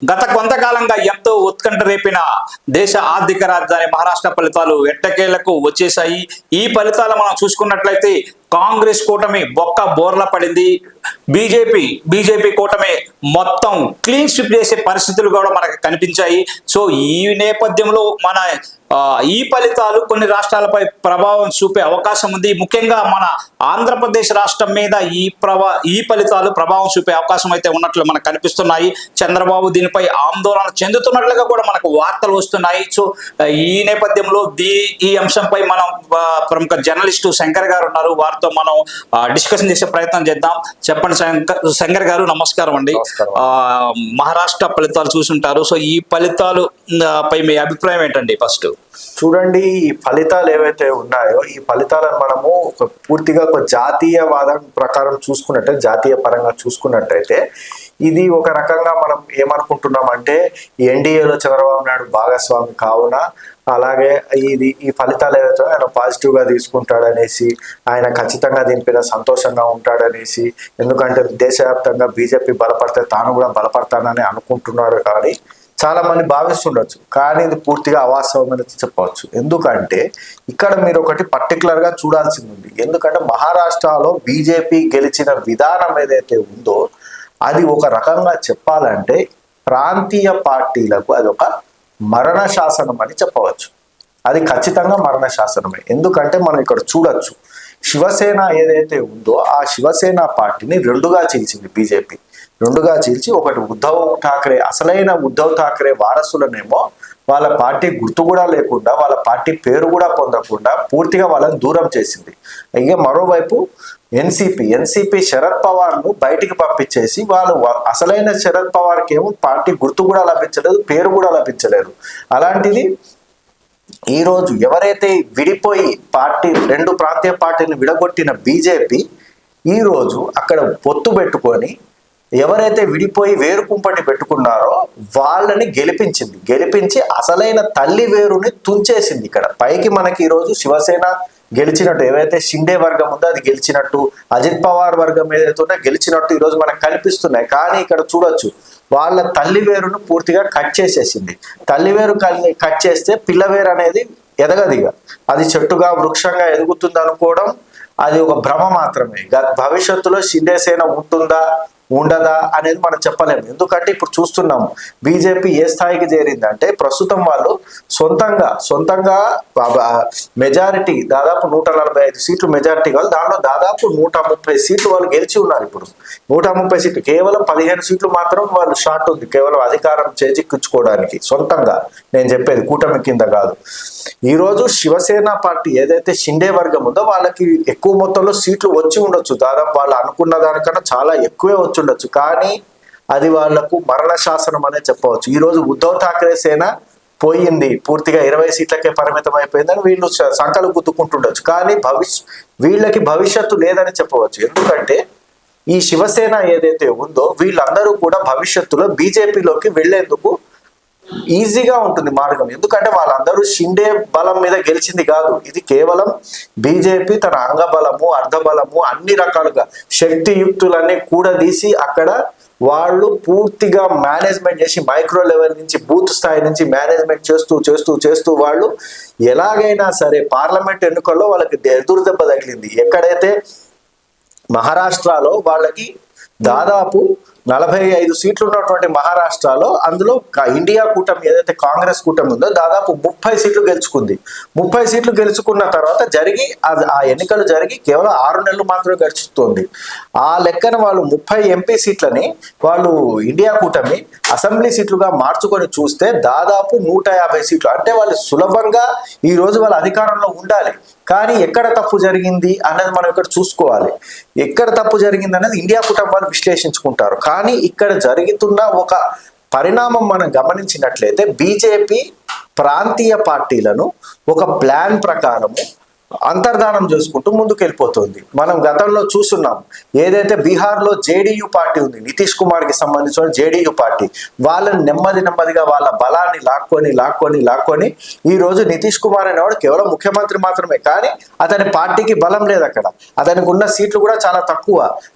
గత కొంతకాలంగా ఎంతో ఉత్కంఠ రేపిన దేశ ఆర్థిక రాజధాని మహారాష్ట్ర ఫలితాలు ఎట్టకేలకు వచ్చేసాయి. ఈ ఫలితాలు మనం చూసుకున్నట్లయితే కాంగ్రెస్ కూటమి బొక్క బోర్ల పడింది. బీజేపీ కూటమి మొత్తం క్లీన్ స్వీప్ చేసే పరిస్థితులు కూడా మనకు కనిపించాయి. సో ఈ నేపథ్యంలో ఈ ఫలితాలు కొన్ని రాష్ట్రాలపై ప్రభావం చూపే అవకాశం ఉంది. ముఖ్యంగా మన ఆంధ్రప్రదేశ్ రాష్ట్రం మీద ఈ ఫలితాలు ప్రభావం చూపే అవకాశం అయితే ఉన్నట్లు మనకు కనిపిస్తున్నాయి. చంద్రబాబు దీనిపై ఆందోళన చెందుతున్నట్లుగా కూడా మనకు వార్తలు వస్తున్నాయి. సో ఈ నేపథ్యంలో ఈ అంశంపై మనం ప్రముఖ జర్నలిస్టు శంకర్ గారు ఉన్నారు, వారితో మనం డిస్కషన్ చేసే ప్రయత్నం చేద్దాం. చెప్పండి శంకర్ గారు, నమస్కారం అండి. మహారాష్ట్ర ఫలితాలు చూసుంటారు. సో ఈ ఫలితాలు పై మీ అభిప్రాయం ఏంటండి? ఫస్ట్ చూడండి, ఈ ఫలితాలు ఏవైతే ఉన్నాయో ఈ ఫలితాలను మనము పూర్తిగా ఒక జాతీయవాదం ప్రకారం జాతీయ పరంగా చూసుకున్నట్టయితే ఇది ఒక రకంగా మనం ఏమనుకుంటున్నామంటే ఎన్డీఏలో చంద్రబాబు నాయుడు భాగస్వామి కావున, అలాగే ఈ ఫలితాలు ఏవైతే ఆయన పాజిటివ్ గా తీసుకుంటాడనేసి, ఆయన ఖచ్చితంగా దీనిపైన సంతోషంగా ఉంటాడనేసి, ఎందుకంటే దేశవ్యాప్తంగా బీజేపీ బలపడితే తాను కూడా బలపడతానని అనుకుంటున్నారు. కానీ చాలా మంది భావిస్తుండొచ్చు, కానీ ఇది పూర్తిగా అవాస్తవం అని చెప్పవచ్చు. ఎందుకంటే ఇక్కడ మీరు ఒకటి పర్టికులర్ గా చూడాల్సింది ఉంది. ఎందుకంటే మహారాష్ట్రలో బీజేపీ గెలిచిన విధానం ఏదైతే ఉందో అది ఒక రకంగా చెప్పాలంటే ప్రాంతీయ పార్టీలకు అది ఒక మరణ శాసనం అని చెప్పవచ్చు. అది ఖచ్చితంగా మరణ శాసనమే. ఎందుకంటే మనం ఇక్కడ చూడొచ్చు, శివసేన ఏదైతే ఉందో ఆ శివసేన పార్టీని రెండుగా చీల్చింది బీజేపీ. రెండుగా చీల్చి ఒకటి ఉద్ధవ్ ఠాక్రే, అసలైన ఉద్ధవ్ ఠాక్రే వారసులనేమో వాళ్ళ పార్టీ గుర్తు కూడా లేకుండా, వాళ్ళ పార్టీ పేరు కూడా పొందకుండా పూర్తిగా వాళ్ళని దూరం చేసింది. ఇక మరోవైపు ఎన్సీపీ శరద్ పవార్ ను బయటికి పంపించేసి వాళ్ళు అసలైన శరద్ పవార్కి ఏమో పార్టీ గుర్తు కూడా లభించలేదు, పేరు కూడా లభించలేదు. అలాంటిది ఈరోజు ఎవరైతే విడిపోయి రెండు ప్రాంతీయ పార్టీని విడగొట్టిన బీజేపీ ఈరోజు అక్కడ పొత్తు పెట్టుకొని ఎవరైతే విడిపోయి వేరు కుంపటి పెట్టుకున్నారో వాళ్ళని గెలిపించి అసలైన తల్లి వేరుని తుంచేసింది. ఇక్కడ పైకి మనకి ఈరోజు శివసేన గెలిచినట్టు, ఏవైతే షిండే వర్గం ఉందో అది గెలిచినట్టు, అజిత్ పవార్ వర్గం ఏదైతే ఉందో గెలిచినట్టు ఈరోజు మనకు కనిపిస్తున్నాయి. కానీ ఇక్కడ చూడొచ్చు, వాళ్ళ తల్లి వేరును పూర్తిగా కట్ చేసేసింది. తల్లి వేరు కట్ చేస్తే పిల్లవేరు అనేది ఎదగదిగా, అది చెట్టుగా వృక్షంగా ఎదుగుతుంది అనుకోవడం అది ఒక భ్రమ మాత్రమే. భవిష్యత్తులో షిండే సేన ఉంటుందా ఉండదా అనేది మనం చెప్పలేము. ఎందుకంటే ఇప్పుడు చూస్తున్నాం బీజేపీ ఏ స్థాయికి చేరిందంటే ప్రస్తుతం వాళ్ళు సొంతంగా మెజారిటీ దాదాపు 145 సీట్లు మెజారిటీ కాదు, దాంట్లో దాదాపు 130 సీట్లు వాళ్ళు గెలిచి ఉన్నారు. ఇప్పుడు 130 సీట్లు, కేవలం 15 సీట్లు మాత్రం వాళ్ళు షార్ట్ ఉంది, కేవలం అధికారం చేజిక్కించుకోవడానికి. సొంతంగా నేను చెప్పేది కూటమి కింద కాదు. ఈరోజు శివసేన పార్టీ ఏదైతే షిండే వర్గం ఉందో వాళ్ళకి ఎక్కువ మొత్తంలో సీట్లు వచ్చి ఉండొచ్చు, దాదాపు వాళ్ళు అనుకున్న దానికన్నా చాలా ఎక్కువే వచ్చి ఉండొచ్చు. కానీ అది వాళ్లకు మరణ శాసనం అనే చెప్పవచ్చు. ఈరోజు ఉద్ధవ్ ఠాక్రే సేన పోయింది, పూర్తిగా 20 సీట్లకే పరిమితం అయిపోయిందని వీళ్ళు సంకలు గుద్దుకుంటుండొచ్చు. కానీ వీళ్ళకి భవిష్యత్తు లేదని చెప్పవచ్చు. ఎందుకంటే ఈ శివసేన ఏదైతే ఉందో వీళ్ళందరూ కూడా భవిష్యత్తులో బీజేపీలోకి వెళ్లేందుకు ఈజీగా ఉంటుంది మార్గం. ఎందుకంటే వాళ్ళందరూ షిండే బలం మీద గెలిచింది కాదు, ఇది కేవలం బీజేపీ తన అంగబలము అర్ధబలము అన్ని రకాలుగా శక్తియుక్తులన్నీ కూడదీసి అక్కడ వాళ్ళు పూర్తిగా మేనేజ్మెంట్ చేసి మైక్రో లెవెల్ నుంచి బూత్ స్థాయి నుంచి మేనేజ్మెంట్ చేస్తూ వాళ్ళు ఎలాగైనా సరే పార్లమెంట్ ఎన్నికల్లో వాళ్ళకి ఎదురు దెబ్బ తగిలింది. ఎక్కడైతే మహారాష్ట్రలో వాళ్ళకి దాదాపు 45 సీట్లు ఉన్నటువంటి మహారాష్ట్రలో, అందులో ఇండియా కూటమి ఏదైతే కాంగ్రెస్ కూటమి ఉందో దాదాపు 30 సీట్లు గెలుచుకుంది. 30 సీట్లు గెలుచుకున్న తర్వాత ఆ ఎన్నికలు జరిగి కేవలం 6 నెలలు మాత్రమే గడుచుతుంది. ఆ లెక్కన వాళ్ళు 30 ఎంపీ సీట్లని వాళ్ళు ఇండియా కూటమి అసెంబ్లీ సీట్లుగా మార్చుకొని చూస్తే దాదాపు 150 సీట్లు. అంటే వాళ్ళు సులభంగా ఈ రోజు వాళ్ళ అధికారంలో ఉండాలి. కానీ ఎక్కడ తప్పు జరిగింది అనేది మనం ఇక్కడ చూసుకోవాలి. ఎక్కడ తప్పు జరిగింది అనేది ఇండియా కుటుంబాలు విశ్లేషించుకుంటారు. కానీ ఇక్కడ జరుగుతున్న ఒక పరిణామం మనం గమనించినట్లయితే బీజేపీ ప్రాంతీయ పార్టీలను ఒక ప్లాన్ ప్రకారము అంతర్ధానం చేసుకుంటూ ముందుకు వెళ్ళిపోతుంది. మనం గతంలో చూస్తున్నాం, ఏదైతే బీహార్లో జేడీయూ పార్టీ ఉంది, నితీష్ కుమార్కి సంబంధించిన జేడీయూ పార్టీ, వాళ్ళని నెమ్మదిగా వాళ్ళ బలాన్ని లాక్కొని ఈ రోజు నితీష్ కుమార్ అనేవాడు కేవలం ముఖ్యమంత్రి మాత్రమే, కానీ అతని పార్టీకి బలం లేదు. అక్కడ అతనికి ఉన్న సీట్లు కూడా చాలా తక్కువ,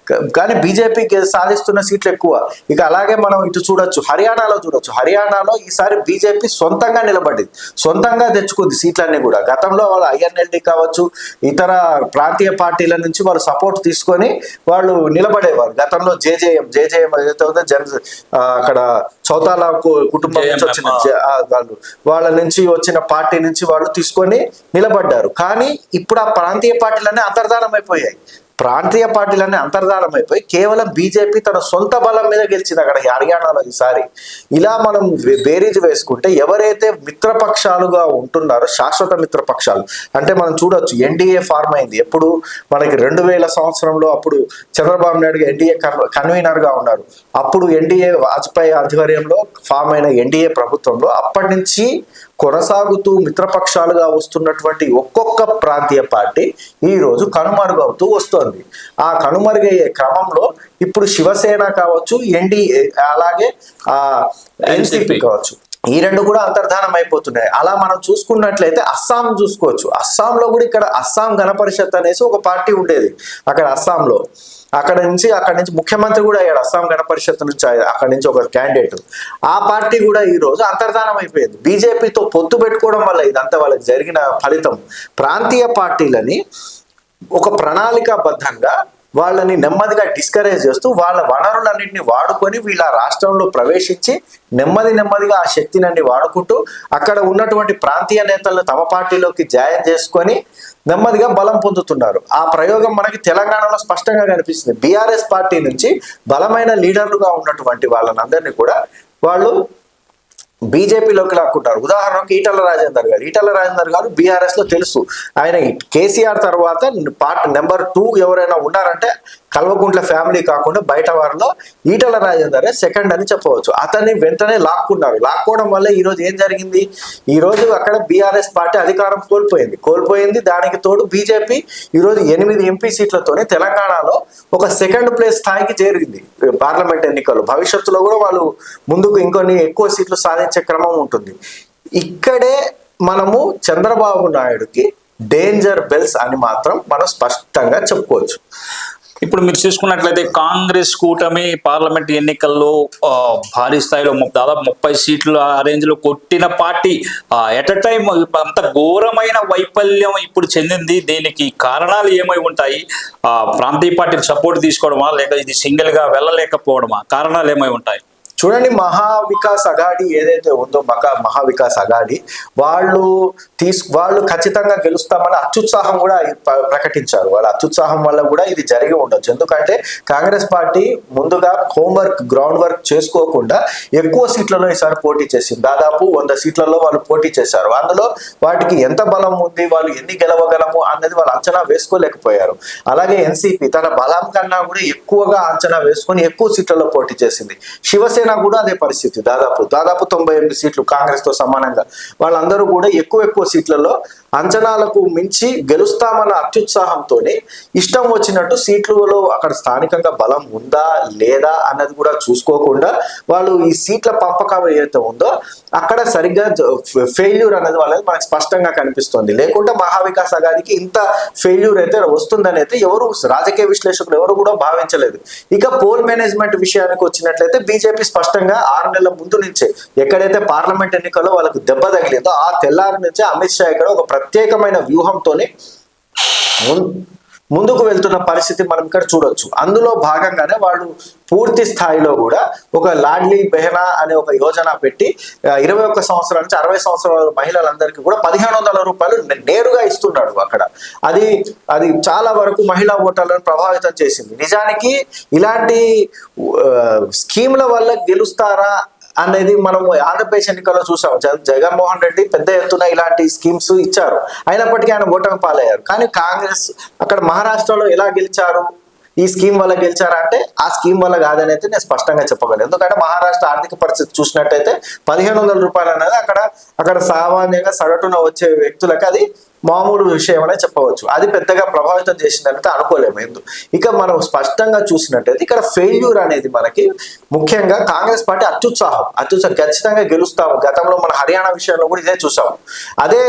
కానీ బీజేపీకి సాధిస్తున్న సీట్లు ఎక్కువ. ఇక అలాగే మనం ఇటు చూడొచ్చు, హర్యానాలో ఈసారి బీజేపీ సొంతంగా నిలబడింది, సొంతంగా తెచ్చుకుంది సీట్లన్నీ కూడా. గతంలో వాళ్ళు ఐఎన్ఎల్డి కావచ్చు, ఇతర ప్రాంతీయ పార్టీల నుంచి వాళ్ళు సపోర్ట్ తీసుకొని వాళ్ళు నిలబడేవారు. గతంలో జేజేఎం ఏదైతే ఉందో అక్కడ చౌతాలా కుటుంబం నుంచి వచ్చిన వాళ్ళ నుంచి వచ్చిన పార్టీ నుంచి వాళ్ళు తీసుకొని నిలబడ్డారు. కానీ ఇప్పుడు ఆ ప్రాంతీయ పార్టీలన్నీ అంతర్ధానం అయిపోయాయి. కేవలం బీజేపీ తన సొంత బలం మీద గెలిచింది అక్కడ హర్యానాలో ఈసారి. ఇలా మనం బేరీజు వేసుకుంటే ఎవరైతే మిత్రపక్షాలుగా ఉంటున్నారో, శాశ్వత మిత్రపక్షాలు అంటే మనం చూడొచ్చు, ఎన్డీఏ ఫార్మ్ అయింది ఎప్పుడు మనకి 2000 సంవత్సరంలో. అప్పుడు చంద్రబాబు నాయుడు ఎన్డీఏ కన్వీనర్ గా ఉన్నారు. అప్పుడు ఎన్డీఏ వాజ్పేయి ఆధ్వర్యంలో ఫామ్ అయిన ఎన్డీఏ ప్రభుత్వంలో అప్పటి నుంచి కొనసాగుతూ మిత్రపక్షాలుగా వస్తున్నటువంటి ఒక్కొక్క ప్రాంతీయ పార్టీ ఈ రోజు కనుమరుగవుతూ వస్తోంది. ఆ కనుమరుగయ్యే క్రమంలో ఇప్పుడు శివసేన కావచ్చు, ఎన్డీఏ అలాగే ఎన్సీపీ కావచ్చు, ఈ రెండు కూడా అంతర్ధానం అయిపోతున్నాయి. అలా మనం చూసుకున్నట్లయితే అస్సాం చూసుకోవచ్చు. అస్సాంలో కూడా ఇక్కడ అస్సాం గణ పరిషత్ అనేసి ఒక పార్టీ ఉండేది అక్కడ అస్సాంలో. అక్కడ నుంచి ముఖ్యమంత్రి కూడా అయ్యాడు అస్సాం గణ పరిషత్ నుంచి, అక్కడి నుంచి ఒక క్యాండిడేట్. ఆ పార్టీ కూడా ఈ రోజు అంతర్ధానం అయిపోయింది. బీజేపీతో పొత్తు పెట్టుకోవడం వల్ల ఇదంతా వాళ్ళకి జరిగిన ఫలితం. ప్రాంతీయ పార్టీలని ఒక ప్రణాళికాబద్ధంగా వాళ్ళని నెమ్మదిగా డిస్కరేజ్ చేస్తూ వాళ్ళ వనరులన్నింటినీ వాడుకొని వీళ్ళ రాష్ట్రంలో ప్రవేశించి నెమ్మదిగా ఆ శక్తిని వాడుకుంటూ అక్కడ ఉన్నటువంటి ప్రాంతీయ నేతలను తమ పార్టీలోకి జాయిన్ చేసుకొని నెమ్మదిగా బలం పొందుతున్నారు. ఆ ప్రయోగం మనకి తెలంగాణలో స్పష్టంగా కనిపిస్తుంది. బీఆర్ఎస్ పార్టీ నుంచి బలమైన లీడర్లుగా ఉన్నటువంటి వాళ్ళందరినీ కూడా వాళ్ళు బీజేపీలోకి లాక్కుంటారు. ఉదాహరణకు ఈటల రాజేందర్ గారు బీఆర్ఎస్ లో తెలుసు, ఆయన కేసీఆర్ తర్వాత నెంబర్ 2 ఎవరైనా ఉన్నారంటే కల్వకుంట్ల ఫ్యామిలీ కాకుండా బయట వారిలో ఈటల రాజేందరే సెకండ్ అని చెప్పవచ్చు. అతన్ని వెంటనే లాక్కోవడం వల్ల ఈ రోజు ఏం జరిగింది, ఈ రోజు అక్కడ బీఆర్ఎస్ పార్టీ అధికారం కోల్పోయింది. దానికి తోడు బీజేపీ ఈ రోజు 8 ఎంపీ సీట్లతోనే తెలంగాణలో ఒక సెకండ్ ప్లేస్ స్థాయికి చేరింది పార్లమెంట్ ఎన్నికల్లో. భవిష్యత్తులో కూడా వాళ్ళు ముందుకు ఇంకొన్ని ఎక్కువ సీట్లు సాధించే క్రమం ఉంటుంది. ఇక్కడే మనము చంద్రబాబు నాయుడుకి డేంజర్ బెల్స్ అని మాత్రం మనం స్పష్టంగా చెప్పుకోవచ్చు. ఇప్పుడు మీరు చూసుకున్నట్లయితే కాంగ్రెస్ కూటమి పార్లమెంట్ ఎన్నికల్లో భారీ స్థాయిలో దాదాపు 30 సీట్లు ఆ రేంజ్ లో కొట్టిన పార్టీ ఎట్ అ టైం అంత ఘోరమైన వైఫల్యం ఇప్పుడు చెందింది. దీనికి కారణాలు ఏమై ఉంటాయి? ప్రాంతీయ పార్టీలు సపోర్ట్ తీసుకోవడమా, లేక ఇది సింగిల్ గా వెళ్ళలేకపోవడమా? కారణాలు ఏమై ఉంటాయి? చూడండి, మహావికాస్ అఘాడీ ఏదైతే ఉందో మహావికాస్ అఘాడీ వాళ్ళు ఖచ్చితంగా గెలుస్తామని అత్యుత్సాహం కూడా ప్రకటించారు. వాళ్ళ అత్యుత్సాహం వల్ల కూడా ఇది జరిగి ఉండొచ్చు. ఎందుకంటే కాంగ్రెస్ పార్టీ ముందుగా గ్రౌండ్ వర్క్ చేసుకోకుండా ఎక్కువ సీట్లలో ఈసారి పోటీ చేసింది. దాదాపు 100 సీట్లలో వాళ్ళు పోటీ చేశారు. అందులో వాటికి ఎంత బలం ఉంది, వాళ్ళు ఎన్ని గెలవగలము అన్నది వాళ్ళు అంచనా వేసుకోలేకపోయారు. అలాగే ఎన్సీపీ తన బలం కన్నా కూడా ఎక్కువగా అంచనా వేసుకొని ఎక్కువ సీట్లలో పోటీ చేసింది. శివసేన కూడా అదే పరిస్థితి. దాదాపు 98 సీట్లు కాంగ్రెస్ తో సమానంగా వాళ్ళందరూ కూడా ఎక్కువ సీట్లలో అంచనాలకు మించి గెలుస్తామన్న అత్యుత్సాహంతోనే ఇష్టం వచ్చినట్టు సీట్లలో అక్కడ స్థానికంగా బలం ఉందా లేదా అన్నది కూడా చూసుకోకుండా వాళ్ళు ఈ సీట్ల పంపకం ఏదైతే ఉందో అక్కడ సరిగ్గా ఫెయిల్యూర్ అనేది వాళ్ళకి మనకు స్పష్టంగా కనిపిస్తుంది. లేకుంటే మహావికాస్ అఘాడీకి ఇంత ఫెయిల్యూర్ అయితే వస్తుందని అయితే ఎవరు రాజకీయ విశ్లేషకులు ఎవరు కూడా భావించలేదు. ఇక పోల్ మేనేజ్మెంట్ విషయానికి వచ్చినట్లయితే బీజేపీ స్పష్టంగా 6 నెలల ముందు నుంచే ఎక్కడైతే పార్లమెంట్ ఎన్నికల్లో వాళ్ళకు దెబ్బ తగిలిందో ఆ తెల్లారి నుంచే అమిత్ షా ఇక్కడ ఒక ప్రత్యేకమైన వ్యూహంతోనే ముందుకు వెళ్తున్న పరిస్థితి మనం ఇక్కడ చూడొచ్చు. అందులో భాగంగానే వాళ్ళు పూర్తి స్థాయిలో కూడా ఒక లాడ్లీ బెహనా అనే ఒక యోజన పెట్టి 21 సంవత్సరాల నుంచి 60 సంవత్సరాల మహిళలందరికీ కూడా 1500 రూపాయలు నేరుగా ఇస్తున్నాడు అక్కడ. అది చాలా వరకు మహిళా ఓటర్లను ప్రభావితం చేసింది. నిజానికి ఇలాంటి స్కీముల వల్ల గెలుస్తారా అనేది మనం ఆంధ్రప్రదేశ్ ఎన్నికల్లో చూసాం. జగన్మోహన్ రెడ్డి పెద్ద ఎత్తున ఇలాంటి స్కీమ్స్ ఇచ్చారు, అయినప్పటికీ ఆయన ఓటమి పాలయ్యారు. కానీ కాంగ్రెస్ అక్కడ మహారాష్ట్రలో ఎలా గెలిచారు, ఈ స్కీమ్ వల్ల గెలిచారా అంటే ఆ స్కీమ్ వల్ల కాదని అయితే నేను స్పష్టంగా చెప్పగలను. ఎందుకంటే మహారాష్ట్ర ఆర్థిక పరిస్థితి చూసినట్టయితే 1500 రూపాయలు అనేది అక్కడ సామాన్యంగా సగటున వచ్చే వ్యక్తులకు అది మామూలు విషయం అనే చెప్పవచ్చు. అది పెద్దగా ప్రభావితం చేసిందంటే అనుకోలేము. ఇక మనం స్పష్టంగా చూసినట్టయితే ఇక్కడ ఫెయిల్యూర్ అనేది మనకి ముఖ్యంగా కాంగ్రెస్ పార్టీ అత్యుత్సాహం ఖచ్చితంగా గెలుస్తాము. గతంలో మన హర్యానా విషయంలో కూడా ఇదే చూసాము. అదే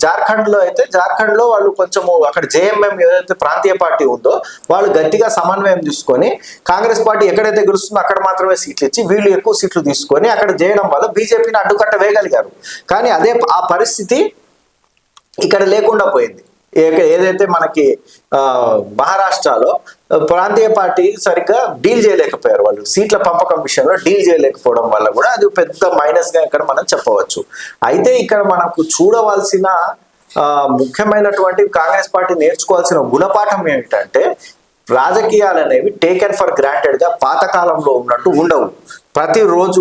జార్ఖండ్ లో అయితే జార్ఖండ్ లో వాళ్ళు కొంచెము అక్కడ జేఎంఎం ఏదైతే ప్రాంతీయ పార్టీ ఉందో వాళ్ళు గట్టిగా సమన్వయం తీసుకొని కాంగ్రెస్ పార్టీ ఎక్కడైతే గెలుస్తుందో అక్కడ మాత్రమే సీట్లు ఇచ్చి వీళ్ళు ఎక్కువ సీట్లు తీసుకొని అక్కడ చేయడం వల్ల బీజేపీని అడ్డుకట్ట వేయగలిగారు. కానీ అదే ఆ పరిస్థితి ఇక్కడ లేకుండా పోయింది. ఏదైతే మనకి మహారాష్ట్రలో ప్రాంతీయ పార్టీ సరిగ్గా డీల్ చేయలేకపోయారు. వాళ్ళు సీట్ల పంపకం విషయంలో డీల్ చేయలేకపోవడం వల్ల కూడా అది పెద్ద మైనస్ గా ఇక్కడ మనం చెప్పవచ్చు. అయితే ఇక్కడ మనకు చూడవలసిన ముఖ్యమైనటువంటి కాంగ్రెస్ పార్టీ నేర్చుకోవాల్సిన గుణపాఠం ఏమిటంటే రాజకీయాలు అనేవి టేకెన్ ఫర్ గ్రాంటెడ్ గా పాతకాలంలో ఉన్నట్టు ఉండవు. ప్రతిరోజు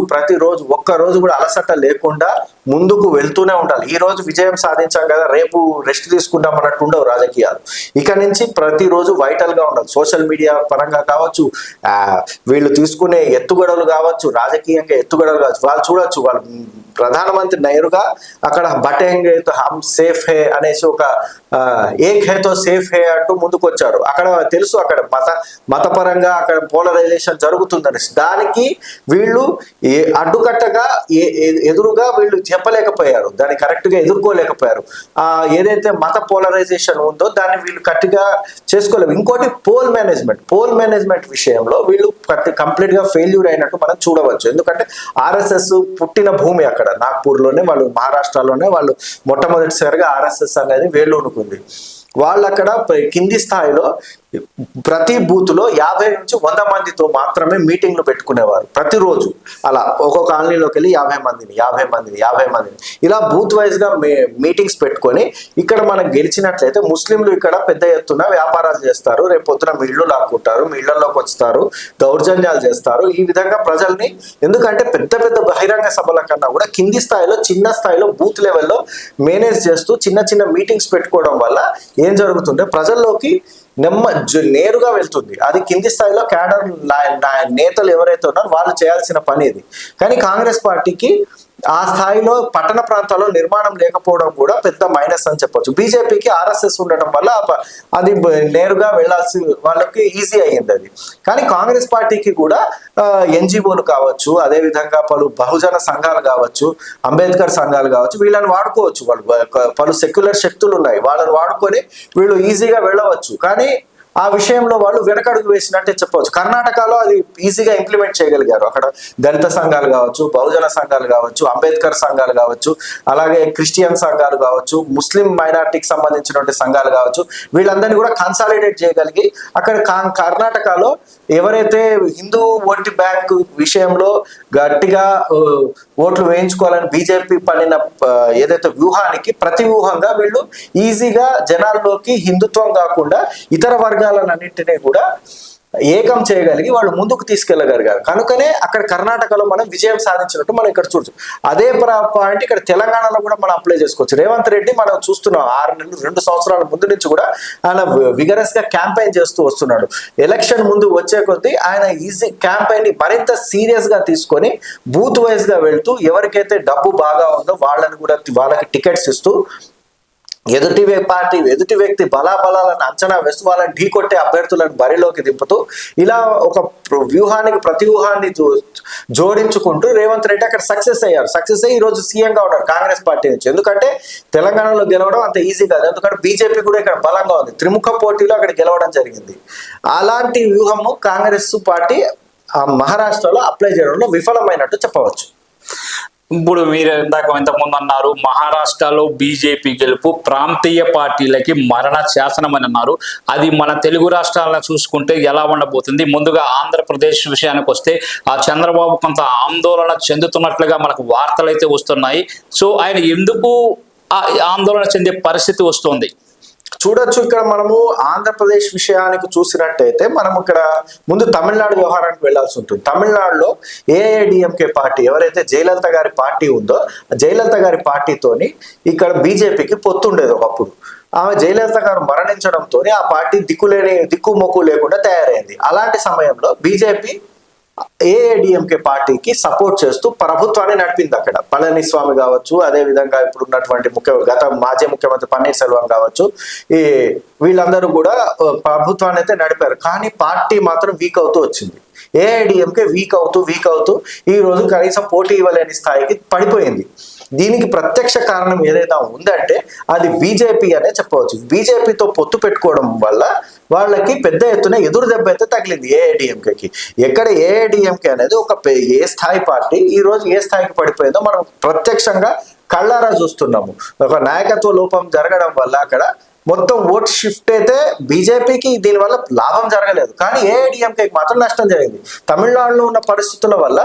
ఒక్క రోజు కూడా అలసట లేకుండా ముందుకు వెళ్తూనే ఉండాలి. ఈ రోజు విజయం సాధించాం కదా రేపు రెస్ట్ తీసుకుంటాం అన్నట్టు ఉండవు రాజకీయాలు. ఇక నుంచి ప్రతిరోజు వైటల్ గా ఉండాలి. సోషల్ మీడియా పరంగా కావచ్చు, వీళ్ళు తీసుకునే ఎత్తుగడలు కావచ్చు, రాజకీయంగా ఎత్తుగడలు కావచ్చు. వాళ్ళు చూడొచ్చు, వాళ్ళు ప్రధానమంత్రి నేరుగా అక్కడ బటేంగే తో హమ్ సేఫ్ హే అనేసి ఒక ఏక్ హే తో సేఫ్ హే అంటూ ముందుకు వచ్చారు. అక్కడ తెలుసు అక్కడ మతపరంగా అక్కడ పోలరైజేషన్ జరుగుతుందని. దానికి వీళ్ళు అడ్డుకట్టగా ఎదురుగా వీళ్ళు చెప్పలేకపోయారు, దాన్ని కరెక్ట్ గా ఎదుర్కోలేకపోయారు. ఏదైతే మత పోలరైజేషన్ ఉందో దాన్ని వీళ్ళు కరెక్ట్గా చేసుకోలేవు. ఇంకోటి పోల్ మేనేజ్మెంట్ విషయంలో వీళ్ళు కంప్లీట్ గా ఫెయిల్యూర్ అయినట్టు మనం చూడవచ్చు. ఎందుకంటే ఆర్ఎస్ఎస్ పుట్టిన భూమి అక్కడ నాగ్పూర్లోనే, వాళ్ళు మహారాష్ట్రలోనే వాళ్ళు మొట్టమొదటిసారిగా ఆర్ఎస్ఎస్ అనేది వేళ్ళూనుకుంది. వాళ్ళు అక్కడ కింది స్థాయిలో ప్రతి బూత్ లో 50 నుంచి 100 మందితో మాత్రమే మీటింగ్లు పెట్టుకునేవారు ప్రతిరోజు. అలా ఒక్కొక్క కాలనీలోకి వెళ్ళి 50 మందిని ఇలా బూత్ వైజ్ గా మీటింగ్స్ పెట్టుకొని ఇక్కడ మనం గెలిచినట్లయితే ముస్లింలు ఇక్కడ పెద్ద ఎత్తున వ్యాపారాలు చేస్తారు, రేపు పొద్దున మీ ఇళ్ళు లాక్కుంటారు, మీ ఇళ్లలోకి వస్తారు, దౌర్జన్యాలు చేస్తారు. ఈ విధంగా ప్రజల్ని, ఎందుకంటే పెద్ద బహిరంగ సభల కన్నా కూడా కింది స్థాయిలో చిన్న స్థాయిలో బూత్ లెవెల్లో మేనేజ్ చేస్తూ చిన్న మీటింగ్స్ పెట్టుకోవడం వల్ల ఏం జరుగుతుంటే ప్రజల్లోకి నేరుగా వెళ్తుంది. అది కింది స్థాయిలో క్యాడర్ నేతలు ఎవరైతే ఉన్నారో వాళ్ళు చేయాల్సిన పని ఇది. కానీ కాంగ్రెస్ పార్టీకి ఆ స్థాయిలో పట్టణ ప్రాంతాల్లో నిర్మాణం లేకపోవడం కూడా పెద్ద మైనస్ అని చెప్పొచ్చు. బీజేపీకి ఆర్ఎస్ఎస్ ఉండడం వల్ల అది నేరుగా వెళ్లాల్సి వాళ్ళకి ఈజీ అయ్యింది అది. కానీ కాంగ్రెస్ పార్టీకి కూడా ఎన్జిఓలు కావచ్చు, అదే విధంగా పలు బహుజన సంఘాలు కావచ్చు, అంబేద్కర్ సంఘాలు కావచ్చు, వీళ్ళని వాడుకోవచ్చు. వాళ్ళు పలు సెక్యులర్ శక్తులు ఉన్నాయి, వాళ్ళని వాడుకొని వీళ్ళు ఈజీగా వెళ్ళవచ్చు. కానీ ఆ విషయంలో వాళ్ళు వెనకడుగు వేసినట్టే చెప్పవచ్చు. కర్ణాటకలో అది ఈజీగా ఇంప్లిమెంట్ చేయగలిగారు. అక్కడ దళిత సంఘాలు కావచ్చు, బహుజన సంఘాలు కావచ్చు, అంబేద్కర్ సంఘాలు కావచ్చు, అలాగే క్రిస్టియన్ సంఘాలు కావచ్చు, ముస్లిం మైనారిటీకి సంబంధించినటువంటి సంఘాలు కావచ్చు, వీళ్ళందరినీ కూడా కన్సాలిడేట్ చేయగలిగి అక్కడ కర్ణాటకలో ఎవరైతే హిందూ ఓటు బ్యాంక్ విషయంలో గట్టిగా ఓట్లు వేయించుకోవాలని బీజేపీ పడిన ఏదైతే వ్యూహానికి ప్రతి వ్యూహంగా వీళ్ళు ఈజీగా జనాల్లోకి హిందుత్వం కాకుండా ఇతర వర్గాలన్నింటినీ కూడా ఏకం చేయగలిగి వాళ్ళు ముందుకు తీసుకెళ్లగలిగారు. కనుకనే అక్కడ కర్ణాటకలో మనం విజయం సాధించినట్టు మనం ఇక్కడ చూడచ్చు. అదే పాయింట్ ఇక్కడ తెలంగాణలో కూడా మనం అప్లై చేసుకోవచ్చు. రేవంత్ రెడ్డి మనం చూస్తున్నాం 6 నెలలు 2 సంవత్సరాల ముందు నుంచి కూడా ఆయన విగరస్ గా క్యాంపెయిన్ చేస్తూ వస్తున్నాడు. ఎలక్షన్ ముందు వచ్చే కొద్దీ ఆయన ఈజీ క్యాంపెయిన్ ని మరింత సీరియస్ గా తీసుకొని బూత్ వైజ్ గా వెళ్తూ ఎవరికైతే డబ్బు బాగా ఉందో వాళ్ళని కూడా వాళ్ళకి టికెట్స్ ఇస్తూ ఎదుటి వ్యక్తి బలాబలాలను అంచనా వేస్తూ వాళ్ళని ఢీకొట్టే అభ్యర్థులను బరిలోకి దింపుతూ ఇలా ఒక వ్యూహానికి ప్రతి వ్యూహాన్ని జోడించుకుంటూ రేవంత్ రెడ్డి అక్కడ సక్సెస్ అయ్యి ఈ రోజు సీఎంగా ఉన్నారు కాంగ్రెస్ పార్టీ నుంచి. ఎందుకంటే తెలంగాణలో గెలవడం అంత ఈజీ కాదు, ఎందుకంటే బీజేపీ కూడా ఇక్కడ బలంగా ఉంది, త్రిముఖ పోటీలో అక్కడ గెలవడం జరిగింది. అలాంటి వ్యూహము కాంగ్రెస్ పార్టీ మహారాష్ట్రలో అప్లై చేయడంలో విఫలమైనట్టు చెప్పవచ్చు. ఇప్పుడు మీరు ఇందాక ఇంతకుముందు అన్నారు మహారాష్ట్రలో బీజేపీ గెలుపు ప్రాంతీయ పార్టీలకి మరణ శాసనం అని అన్నారు. అది మన తెలుగు రాష్ట్రాలను చూసుకుంటే ఎలా ఉండబోతుంది? ముందుగా ఆంధ్రప్రదేశ్ విషయానికి వస్తే ఆ చంద్రబాబు కొంత ఆందోళన చెందుతున్నట్లుగా మనకు వార్తలు అయితే వస్తున్నాయి. సో ఆయన ఎందుకు ఆందోళన చెందే పరిస్థితి వస్తుంది? చూడొచ్చు, ఇక్కడ మనము ఆంధ్రప్రదేశ్ విషయానికి చూసినట్టయితే మనం ఇక్కడ ముందు తమిళనాడు వ్యవహారానికి వెళ్లాల్సి ఉంటుంది. తమిళనాడులో ఏఐడిఎంకే పార్టీ ఎవరైతే జయలలిత గారి పార్టీ ఉందో జయలలిత గారి పార్టీతోని ఇక్కడ బీజేపీకి పొత్తుండేది ఒకప్పుడు. ఆమె జయలలిత గారు మరణించడంతో ఆ పార్టీ దిక్కుమొక్కు లేకుండా తయారైంది. అలాంటి సమయంలో బీజేపీ ఏఐడిఎంకే పార్టీకి సపోర్ట్ చేస్తూ ప్రభుత్వాన్ని నడిపింది అక్కడ. పళనిస్వామి కావచ్చు, అదే విధంగా ఇప్పుడు ఉన్నటువంటి మాజీ ముఖ్యమంత్రి పన్నీర్ సెల్వం కావచ్చు, ఈ వీళ్ళందరూ కూడా ప్రభుత్వాన్ని అయితే నడిపారు. కానీ పార్టీ మాత్రం వీక్ అవుతూ వచ్చింది. ఏఐడిఎంకే వీక్ అవుతూ ఈ రోజు కనీసం పోటీ ఇవ్వలేని స్థాయికి పడిపోయింది. దీనికి ప్రత్యక్ష కారణం ఏదైనా ఉందంటే అది బీజేపీ అనే చెప్పవచ్చు. బీజేపీతో పొత్తు పెట్టుకోవడం వల్ల వాళ్ళకి పెద్ద ఎత్తున ఎదురు దెబ్బ అయితే తగిలింది ఏఐడిఎంకేకి. ఎక్కడ ఏఐడిఎంకే అనేది ఏ స్థాయి పార్టీ ఈ రోజు ఏ స్థాయికి పడిపోయిందో మనం ప్రత్యక్షంగా కళ్ళారా చూస్తున్నాము. ఒక నాయకత్వ లోపం జరగడం వల్ల అక్కడ మొత్తం ఓట్ షిఫ్ట్ అయితే బీజేపీకి దీనివల్ల లాభం జరగలేదు, కానీ ఏఐడిఎంకేకి మాత్రం నష్టం జరిగింది. తమిళనాడులో ఉన్న పరిస్థితుల వల్ల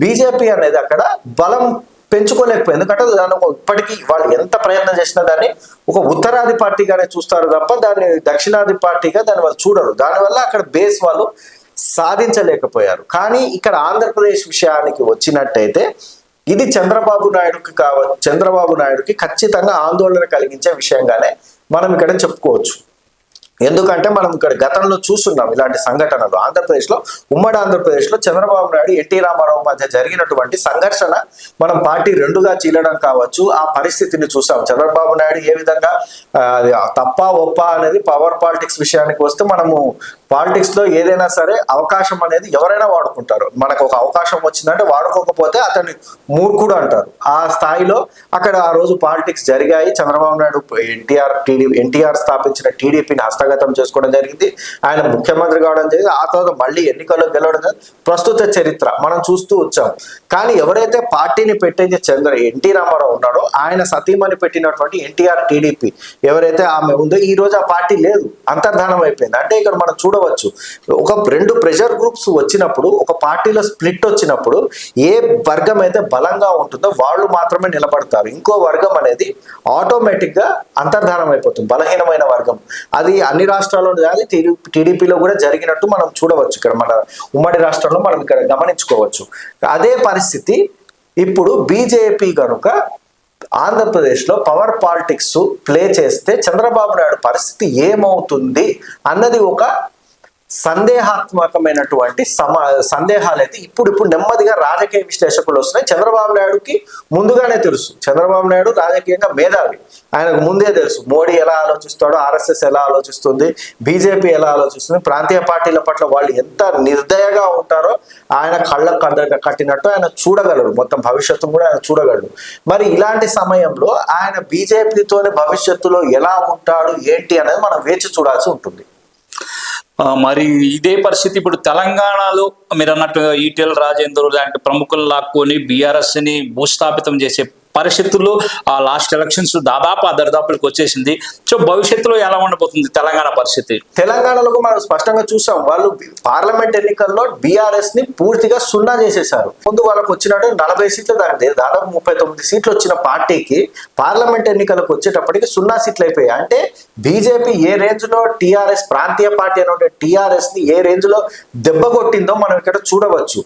బీజేపీ అనేది అక్కడ బలం పెంచుకోలేకపోయింది. ఎందుకంటే దాన్ని ఇప్పటికీ వాళ్ళు ఎంత ప్రయత్నం చేసినా దాన్ని ఒక ఉత్తరాది పార్టీగానే చూస్తారు తప్ప దాన్ని దక్షిణాది పార్టీగా దాన్ని వాళ్ళు చూడరు. దానివల్ల అక్కడ బేస్ వాళ్ళు సాధించలేకపోయారు. కానీ ఇక్కడ ఆంధ్రప్రదేశ్ విషయానికి వచ్చినట్టయితే ఇది చంద్రబాబు నాయుడుకి ఖచ్చితంగా ఆందోళన కలిగించే విషయంగానే మనం ఇక్కడ చెప్పుకోవచ్చు. ఎందుకంటే మనం ఇక్కడ గతంలో చూస్తున్నాం ఇలాంటి సంఘటనలు. ఉమ్మడి ఆంధ్రప్రదేశ్లో చంద్రబాబు నాయుడు ఎన్టీ రామారావు మధ్య జరిగినటువంటి సంఘర్షణ మనం పార్టీ రెండుగా చీలడం కావచ్చు, ఆ పరిస్థితిని చూసాం. చంద్రబాబు నాయుడు ఏ విధంగా తప్ప ఒప్ప అనేది పవర్ పాలిటిక్స్ విషయానికి వస్తే మనము పాలిటిక్స్ లో ఏదైనా సరే అవకాశం అనేది ఎవరైనా వాడుకుంటారు. మనకు ఒక అవకాశం వచ్చిందంటే వాడుకోకపోతే అతన్ని మూర్ఖుడు అంటారు. ఆ స్థాయిలో అక్కడ ఆ రోజు పాలిటిక్స్ జరిగాయి. చంద్రబాబు నాయుడు ఎన్టీఆర్ స్థాపించిన టీడీపీని హస్తగతం చేసుకోవడం జరిగింది. ఆయన ముఖ్యమంత్రి కావడం జరిగింది. ఆ తర్వాత మళ్ళీ ఎన్నికల్లో గెలవడం జరిగింది. ప్రస్తుత చరిత్ర మనం చూస్తూ వచ్చాం. కానీ ఎవరైతే పార్టీని పెట్టేది ఎన్టీ రామారావు ఉన్నాడో ఆయన సతీమణి పెట్టినటువంటి ఎన్టీఆర్ టీడీపీ ఎవరైతే ఆమె ఉందో ఈ రోజు ఆ పార్టీ లేదు, అంతర్ధానం అయిపోయింది. అంటే ఇక్కడ మనం చూడవచ్చు, ఒక రెండు ప్రెషర్ గ్రూప్స్ వచ్చినప్పుడు, ఒక పార్టీలో స్ప్లిట్ వచ్చినప్పుడు ఏ వర్గం అయితే బలంగా ఉంటుందో వాళ్ళు మాత్రమే నిలబడతారు. ఇంకో వర్గం అనేది ఆటోమేటిక్ గా అంతర్ధానం అయిపోతుంది, బలహీనమైన వర్గం. అది అన్ని రాష్ట్రాల్లో కానీ టీడీపీలో కూడా జరిగినట్టు మనం చూడవచ్చు. ఇక్కడ మన ఉమ్మడి రాష్ట్రంలో మనం ఇక్కడ గమనించుకోవచ్చు. అదే పరిస్థితి ఇప్పుడు బీజేపీ కనుక ఆంధ్రప్రదేశ్లో పవర్ పాలిటిక్స్ ప్లే చేస్తే చంద్రబాబు నాయుడు పరిస్థితి ఏమవుతుంది అన్నది ఒక సందేహాత్మకమైనటువంటి సందేహాలు అయితే ఇప్పుడు నెమ్మదిగా రాజకీయ విశ్లేషకులు వస్తున్నాయి. చంద్రబాబు నాయుడుకి ముందుగానే తెలుసు, చంద్రబాబు నాయుడు రాజకీయంగా మేధావి, ఆయనకు ముందే తెలుసు మోడీ ఎలా ఆలోచిస్తాడో, ఆర్ఎస్ఎస్ ఎలా ఆలోచిస్తుంది, బీజేపీ ఎలా ఆలోచిస్తుంది, ప్రాంతీయ పార్టీల పట్ల వాళ్ళు ఎంత నిర్దయగా ఉంటారో ఆయన కళ్ళకు కట్టినట్టు ఆయన చూడగలరు, మొత్తం భవిష్యత్తు కూడా ఆయన చూడగలరు. మరి ఇలాంటి సమయంలో ఆయన బీజేపీతోనే భవిష్యత్తులో ఎలా ఉంటాడు ఏంటి అనేది మనం వేచి చూడాల్సి ఉంటుంది. మరి ఇదే పరిస్థితి ఇప్పుడు తెలంగాణలో మీరు అన్నట్టు ఈటెల రాజేందర్ లాంటి ప్రముఖులు లాక్కొని బీఆర్ఎస్ ని భూస్థాపితం చేసే పరిస్థితుల్లో ఆ లాస్ట్ ఎలక్షన్స్ దాదాపు ఆ దరిదాపులకు వచ్చేసింది. సో భవిష్యత్తులో ఎలా ఉండబోతుంది తెలంగాణ పరిస్థితి? తెలంగాణలో మనం స్పష్టంగా చూసాం, వాళ్ళు పార్లమెంట్ ఎన్నికల్లో బీఆర్ఎస్ ని పూర్తిగా సున్నా చేసేశారు. ముందు వాళ్ళకి వచ్చినట్టు 40 సీట్లు దాదాపు 39 సీట్లు వచ్చిన పార్టీకి పార్లమెంట్ ఎన్నికలకు వచ్చేటప్పటికి 0 సీట్లు అయిపోయాయి. అంటే బీజేపీ ఏ రేంజ్ లో టీఆర్ఎస్ ప్రాంతీయ పార్టీ అనే టీఆర్ఎస్ ని ఏ రేంజ్ లో దెబ్బ కొట్టిందో మనం ఇక్కడ చూడవచ్చు.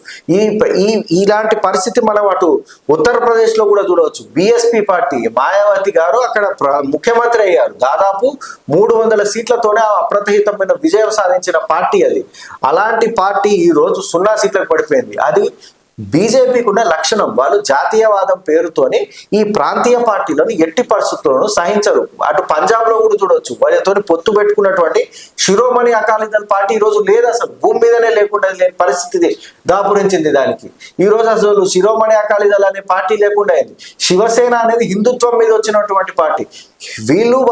ఇలాంటి పరిస్థితి మనం అటు ఉత్తరప్రదేశ్ లో కూడా చూడవచ్చు. బీఎస్పీ పార్టీ మాయావతి గారు అక్కడ ముఖ్యమంత్రి అయ్యారు. దాదాపు 300 సీట్లతోనే అప్రతిహితమైన విజయం సాధించిన పార్టీ అది. అలాంటి పార్టీ ఈ రోజు 0 సీట్లకు పడిపోయింది. అది బీజేపీకి ఉన్న లక్షణం. వాళ్ళు జాతీయవాదం పేరుతోని ఈ ప్రాంతీయ పార్టీలను ఎట్టి పరిస్థితుల్లోనూ సహించరు. అటు పంజాబ్ లో కూడా చూడవచ్చు, వాళ్ళతో పొత్తు పెట్టుకున్నటువంటి శిరోమణి అకాలీదళ్ పార్టీ ఈ రోజు లేదు, అసలు భూమి మీదనే లేకుండా లేని పరిస్థితి దాపురించింది దానికి. ఈ రోజు అసలు శిరోమణి అకాలీదళ్ అనే పార్టీ లేకుండా అయింది. శివసేన అనేది హిందుత్వం మీద వచ్చినటువంటి పార్టీ.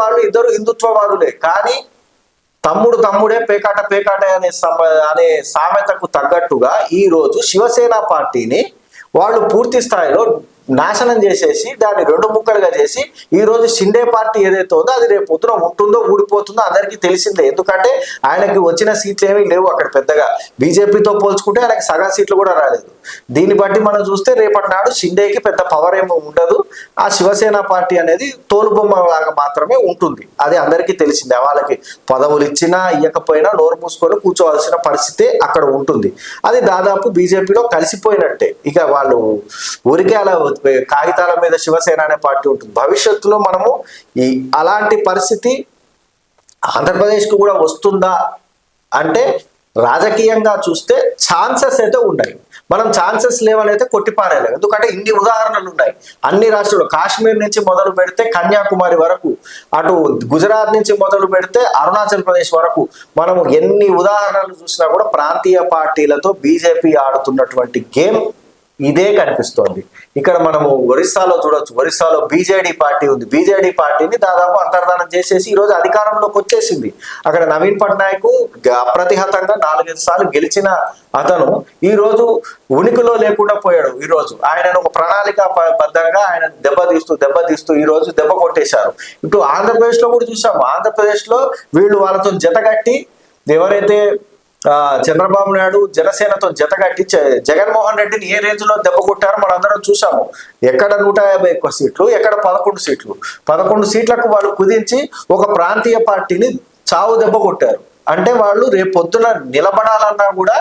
వాళ్ళు ఇద్దరు హిందుత్వవాదులే, కానీ తమ్ముడే పేకాట అనే సామెతకు తగ్గట్టుగా ఈ రోజు శివసేన పార్టీని వాళ్ళు పూర్తి స్థాయిలో నాశనం చేసేసి దాన్ని 2 ముక్కలుగా చేసి ఈ రోజు షిండే పార్టీ ఏదైతే ఉందో అది రేపు పొద్దున ఉంటుందో ఊడిపోతుందో అందరికీ తెలిసిందే. ఎందుకంటే ఆయనకి వచ్చిన సీట్లు ఏమీ లేవు అక్కడ పెద్దగా. బీజేపీతో పోల్చుకుంటే ఆయనకి సగం సీట్లు కూడా రాలేదు. దీన్ని బట్టి మనం చూస్తే రేపటి నాడు షిండేకి పెద్ద పవర్ ఏమీ ఉండదు. ఆ శివసేన పార్టీ అనేది తోలుబొమ్మ లాగా మాత్రమే ఉంటుంది. అది అందరికీ తెలిసిందే. వాళ్ళకి పదవులు ఇచ్చినా ఇవ్వకపోయినా నోరు మూసుకొని కూర్చోవలసిన పరిస్థితి అక్కడ ఉంటుంది. అది దాదాపు బీజేపీలో కలిసిపోయినట్టే. ఇక వాళ్ళు ఊరికే అలా కాగితాల మీద శివసేన అనే పార్టీ ఉంటుంది. భవిష్యత్తులో మనము అలాంటి పరిస్థితి ఆంధ్రప్రదేశ్కు కూడా వస్తుందా అంటే రాజకీయంగా చూస్తే ఛాన్సెస్ అయితే ఉన్నాయి. మనం ఛాన్సెస్ లేవని అయితే కొట్టిపారేయలేము. ఎందుకంటే ఇన్ని ఉదాహరణలు ఉన్నాయి అన్ని రాష్ట్రాలు. కాశ్మీర్ నుంచి మొదలు పెడితే కన్యాకుమారి వరకు, అటు గుజరాత్ నుంచి మొదలు పెడితే అరుణాచల్ ప్రదేశ్ వరకు మనము ఎన్ని ఉదాహరణలు చూసినా కూడా ప్రాంతీయ పార్టీలతో బీజేపీ ఆడుతున్నటువంటి గేమ్ ఇదే కనిపిస్తోంది. ఇక్కడ మనము ఒరిస్సాలో చూడొచ్చు. ఒరిస్సాలో బీజేడీ పార్టీ ఉంది. బీజేడీ పార్టీని దాదాపు అంతర్ధానం చేసేసి ఈరోజు అధికారంలోకి వచ్చేసింది. అక్కడ నవీన్ పట్నాయక్ అప్రతిహతంగా 4-5 సార్లు గెలిచిన అతను ఈ రోజు ఉనికిలో లేకుండా పోయాడు. ఈ రోజు ఆయనను ఒక ప్రణాళిక బద్ధంగా ఆయన దెబ్బతీస్తూ ఈ రోజు దెబ్బ కొట్టేశారు. ఇటు ఆంధ్రప్రదేశ్ లో కూడా చూసాము. ఆంధ్రప్రదేశ్ లో వీళ్ళు వాళ్ళతో జతగట్టి ఎవరైతే చంద్రబాబు నాయుడు జనసేనతో జతగట్టి జగన్మోహన్ రెడ్డిని ఏ రేంజ్ లో దెబ్బ కొట్టారో మనం అందరం చూసాము. ఎక్కడ 151 సీట్లు, ఎక్కడ 11 సీట్లు. 11 సీట్లకు వాళ్ళు కుదించి ఒక ప్రాంతీయ పార్టీని చావు దెబ్బ కొట్టారు. అంటే వాళ్ళు రేపు పొద్దున నిలబడాలన్నా కూడా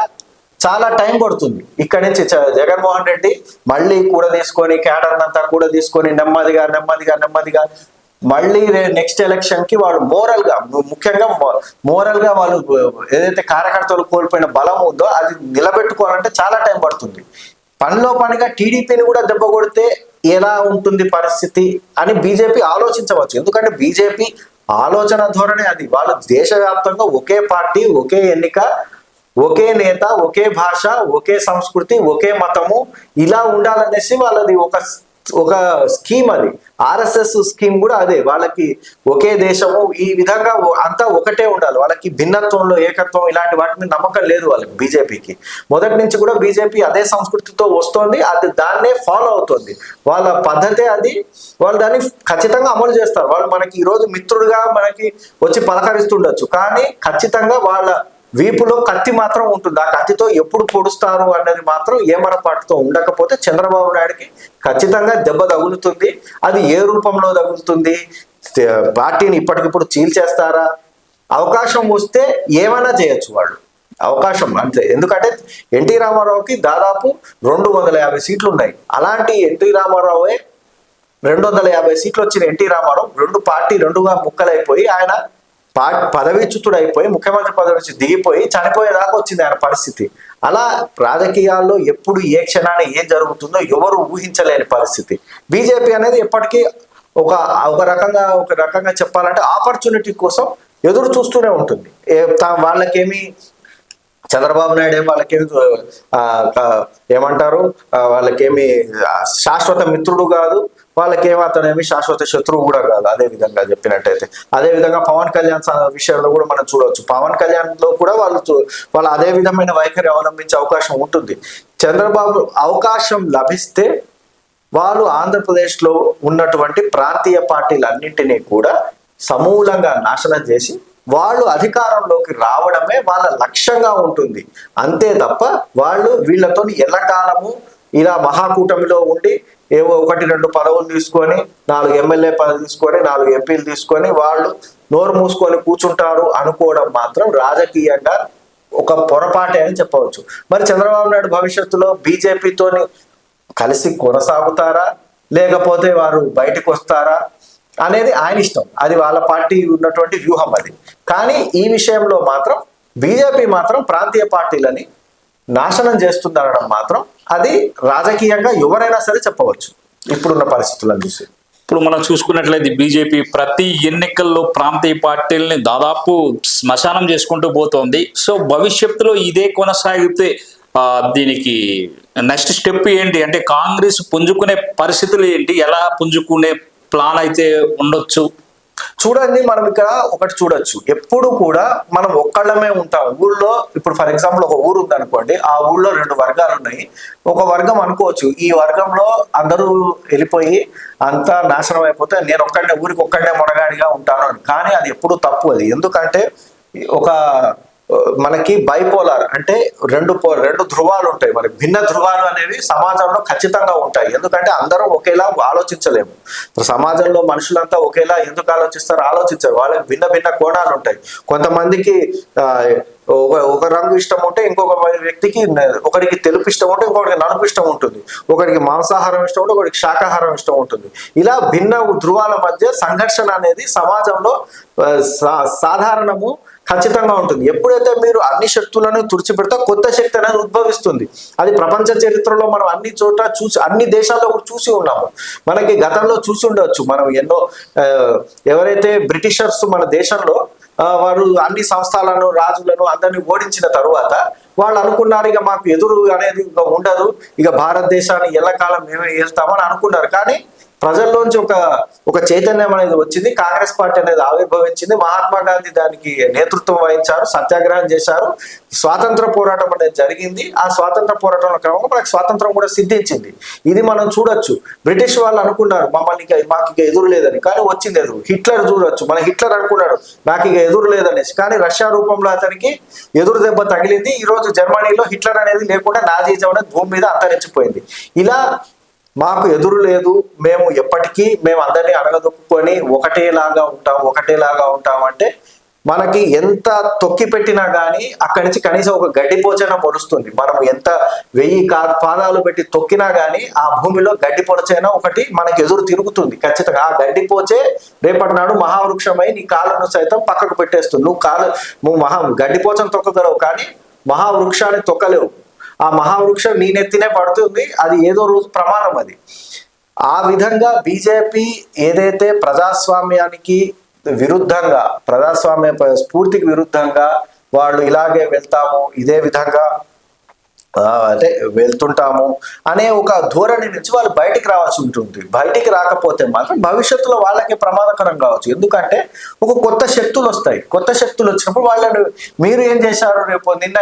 చాలా టైం పడుతుంది. ఇక్కడి నుంచి జగన్మోహన్ రెడ్డి మళ్ళీ కూడా తీసుకొని క్యాడర్ అంతా కూడా తీసుకొని నెమ్మదిగా మళ్ళీ నెక్స్ట్ ఎలక్షన్ కి వాళ్ళు ముఖ్యంగా మోరల్ గా వాళ్ళు ఏదైతే కార్యకర్తలు కోల్పోయిన బలం ఉందో అది నిలబెట్టుకోవాలంటే చాలా టైం పడుతుంది. పనిలో పనిగా టీడీపీని కూడా దెబ్బ కొడితే ఎలా ఉంటుంది పరిస్థితి అని బీజేపీ ఆలోచించవచ్చు. ఎందుకంటే బీజేపీ ఆలోచన ధోరణి అది. వాళ్ళు దేశవ్యాప్తంగా ఒకే పార్టీ, ఒకే ఎన్నిక, ఒకే నేత, ఒకే భాష, ఒకే సంస్కృతి, ఒకే మతము ఇలా ఉండాలనేసి వాళ్ళది ఒక స్కీమ్. అది ఆర్ఎస్ఎస్ స్కీమ్ కూడా అదే. వాళ్ళకి ఒకే దేశము, ఈ విధంగా అంతా ఒకటే ఉండాలి. వాళ్ళకి భిన్నత్వంలో ఏకత్వం ఇలాంటి వాటి మీద నమ్మకం లేదు వాళ్ళకి. బీజేపీకి మొదటి నుంచి కూడా బీజేపీ అదే సంస్కృతితో వస్తోంది. అది దాన్నే ఫాలో అవుతుంది. వాళ్ళ పద్ధతే అది. వాళ్ళు దాన్ని ఖచ్చితంగా అమలు చేస్తారు. వాళ్ళు మనకి ఈరోజు మిత్రుడుగా మనకి వచ్చి పలకరిస్తుండొచ్చు, కానీ ఖచ్చితంగా వాళ్ళ వీపులో కత్తి మాత్రం ఉంటుంది. ఆ కత్తితో ఎప్పుడు పొడుస్తారు అన్నది మాత్రం ఏమరపాటుతో ఉండకపోతే చంద్రబాబు నాయుడికి ఖచ్చితంగా దెబ్బ తగులుతుంది. అది ఏ రూపంలో తగులుతుంది, పార్టీని ఇప్పటికిప్పుడు చీల్చేస్తారా, అవకాశం వస్తే ఏమైనా చేయొచ్చు వాళ్ళు. అవకాశం అంతే. ఎందుకంటే ఎన్టీ రామారావుకి దాదాపు 250 సీట్లు ఉన్నాయి. అలాంటి ఎన్టీ రామారావే 250 సీట్లు వచ్చిన ఎన్టీ రామారావు రెండుగా ముక్కలైపోయి ఆయన పదవీచ్యుతుడు అయిపోయి ముఖ్యమంత్రి పదవి నుంచి దిగిపోయి చనిపోయేదాకా వచ్చింది ఆయన పరిస్థితి. అలా రాజకీయాల్లో ఎప్పుడు ఏ క్షణాన్ని ఏం జరుగుతుందో ఎవరు ఊహించలేని పరిస్థితి. బీజేపీ అనేది ఎప్పటికీ ఒక రకంగా చెప్పాలంటే ఆపర్చునిటీ కోసం ఎదురు చూస్తూనే ఉంటుంది. వాళ్ళకేమి చంద్రబాబు నాయుడు వాళ్ళకేమి ఏమంటారు, వాళ్ళకేమి శాశ్వత మిత్రుడు కాదు, వాళ్ళకేమో అతనేమి శాశ్వత శత్రువు కూడా కాదు. అదే విధంగా చెప్పినట్టయితే అదే విధంగా పవన్ కళ్యాణ్ విషయంలో కూడా మనం చూడవచ్చు. పవన్ కళ్యాణ్ లో కూడా వాళ్ళు అదే విధమైన వైఖరి అవలంబించే అవకాశం ఉంటుంది. చంద్రబాబు అవకాశం లభిస్తే వాళ్ళు ఆంధ్రప్రదేశ్లో ఉన్నటువంటి ప్రాంతీయ పార్టీలన్నింటినీ కూడా సమూలంగా నాశనం చేసి వాళ్ళు అధికారంలోకి రావడమే వాళ్ళ లక్ష్యంగా ఉంటుంది. అంతే తప్ప వాళ్ళు వీళ్ళతో ఎల్లకాలము ఇలా మహాకూటమిలో ఉండి ఏవో 1-2 పదవులు తీసుకొని 4 ఎమ్మెల్యే పదవులు తీసుకొని 4 ఎంపీలు తీసుకొని వాళ్ళు నోరు మూసుకొని కూర్చుంటారు అనుకోవడం మాత్రం రాజకీయంగా ఒక పొరపాటే అని చెప్పవచ్చు. మరి చంద్రబాబు నాయుడు భవిష్యత్తులో బీజేపీతోని కలిసి కొనసాగుతారా, లేకపోతే వారు బయటకు వస్తారా అనేది ఆయన ఇష్టం. అది వాళ్ళ పార్టీ ఉన్నటువంటి వ్యూహం అది. కానీ ఈ విషయంలో మాత్రం బీజేపీ మాత్రం ప్రాంతీయ పార్టీలని నాశనం చేస్తుందనడం మాత్రం అది రాజకీయంగా ఎవరైనా సరే చెప్పవచ్చు ఇప్పుడున్న పరిస్థితులను చూసి. ఇప్పుడు మనం చూసుకున్నట్లయితే బీజేపీ ప్రతి ఎన్నికల్లో ప్రాంతీయ పార్టీలని దాదాపు శ్మశానం చేసుకుంటూ పోతోంది. సో భవిష్యత్తులో ఇదే కొనసాగితే దీనికి నెక్స్ట్ స్టెప్ ఏంటి అంటే కాంగ్రెస్ పుంజుకునే పరిస్థితులు ఏంటి, ఎలా పుంజుకునే ప్లాన్ అయితే ఉండొచ్చు? చూడండి, మనం ఇక్కడ ఒకటి చూడొచ్చు. ఎప్పుడు కూడా మనం ఒక్కళ్ళమే ఉంటాం ఊళ్ళో. ఇప్పుడు ఫర్ ఎగ్జాంపుల్ ఒక ఊరు ఉంది అనుకోండి, ఆ ఊళ్ళో 2 వర్గాలు ఉన్నాయి. ఒక వర్గం అనుకోవచ్చు ఈ వర్గంలో అందరూ వెళ్ళిపోయి అంతా నాశనం అయిపోతే నేను ఊరికి ఒక్కడనే మొనగాడిగా ఉంటాను అని. కానీ అది ఎప్పుడు తప్పు. అది ఎందుకంటే మనకి బైపోలార్ అంటే రెండు ధ్రువాలు ఉంటాయి. మనకి భిన్న ధ్రువాలు అనేవి సమాజంలో ఖచ్చితంగా ఉంటాయి. ఎందుకంటే అందరూ ఒకేలా ఆలోచించలేము. సమాజంలో మనుషులంతా ఒకేలా ఎందుకు ఆలోచిస్తారు, ఆలోచించారు. వాళ్ళకి భిన్న కోణాలు ఉంటాయి. కొంతమందికి ఒక రంగు ఇష్టం ఉంటే ఇంకొక వ్యక్తికి, ఒకరికి తెలుపు ఇష్టం ఉంటే ఇంకొకరికి నలుపు ఇష్టం ఉంటుంది, ఒకరికి మాంసాహారం ఇష్టం ఉంటే ఒకరికి శాకాహారం ఇష్టం ఉంటుంది. ఇలా భిన్న ధ్రువాల మధ్య సంఘర్షణ అనేది సమాజంలో సాధారణము. ఖచ్చితంగా ఉంటుంది. ఎప్పుడైతే మీరు అన్ని శక్తులను తుడిచిపెడితే కొత్త శక్తి అనేది ఉద్భవిస్తుంది. అది ప్రపంచ చరిత్రలో మనం అన్ని చోట్ల చూసి, అన్ని దేశాల్లో కూడా చూసి ఉన్నాము. మనకి గతంలో చూసి ఉండవచ్చు మనం ఎన్నో ఎవరైతే బ్రిటిషర్స్ మన దేశంలో వారు అన్ని సంస్థలను రాజులను అందరినీ ఓడించిన తరువాత వాళ్ళు అనుకున్నారు ఇక మాకు ఎదురు అనేది ఇక ఉండదు, ఇక భారతదేశాన్ని ఎల్లకాలం మేమే ఏళ్తామని అనుకున్నారు. కానీ ప్రజల్లోంచి ఒక చైతన్యం అనేది వచ్చింది, కాంగ్రెస్ పార్టీ అనేది ఆవిర్భవించింది, మహాత్మా గాంధీ దానికి నేతృత్వం వహించారు, సత్యాగ్రహం చేశారు, స్వాతంత్ర పోరాటం అనేది జరిగింది. ఆ స్వాతంత్ర పోరాటంలో క్రమంగా మనకు స్వాతంత్రం కూడా సిద్ధించింది. ఇది మనం చూడొచ్చు. బ్రిటిష్ వాళ్ళు అనుకున్నారు మమ్మల్ని మాకు ఇక ఎదురు లేదని, కానీ వచ్చింది ఎదురు. హిట్లర్ చూడొచ్చు, మన హిట్లర్ అనుకున్నాడు నాకు ఇక ఎదురు లేదనేసి, కానీ రష్యా రూపంలో అతనికి ఎదురు దెబ్బ తగిలింది. ఈ రోజు జర్మనీలో హిట్లర్ అనేది లేకుండా నాజీజం అనేది భూమి మీద అంతరించిపోయింది. ఇలా మాకు ఎదురు లేదు, మేము ఎప్పటికీ మేము అందరినీ అడగదొక్కుని ఒకటేలాగా ఉంటాం అంటే మనకి ఎంత తొక్కి పెట్టినా కానీ అక్కడి నుంచి కనీసం ఒక గడ్డిపోచైనా మొలుస్తుంది. మనం ఎంత 1000 పాదాలు పెట్టి తొక్కినా కానీ ఆ భూమిలో గడ్డిపోచైనా ఒకటి మనకి ఎదురు తిరుగుతుంది ఖచ్చితంగా. ఆ గడ్డిపోచే రేపటి నాడు మహావృక్షమై నీ కాళ్ళను సైతం పక్కకు పెట్టేస్తుంది. నువ్వు గడ్డిపోచను తొక్కగలవు కానీ మహావృక్షాన్ని తొక్కలేవు. ఆ మహావృక్షం నీ నెత్తినే పడుతుంది, అది ఏదో రోజు ప్రమాదం అది. ఆ విధంగా బీజేపీ ఏదైతే ప్రజాస్వామ్యానికి విరుద్ధంగా, ప్రజాస్వామ్య స్ఫూర్తికి విరుద్ధంగా వాళ్ళు ఇలాగే వెళ్తాము, ఇదే విధంగా అంటే వెళ్తుంటాము అనే ఒక ధోరణి నుంచి వాళ్ళు బయటికి రావాల్సి ఉంటుంది. బయటికి రాకపోతే మాత్రం భవిష్యత్తులో వాళ్ళకి ప్రమాదకరం కావచ్చు. ఎందుకంటే ఒక కొత్త శక్తులు వస్తాయి. కొత్త శక్తులు వచ్చినప్పుడు వాళ్ళని మీరు ఏం చేశారు, రేపు నిన్న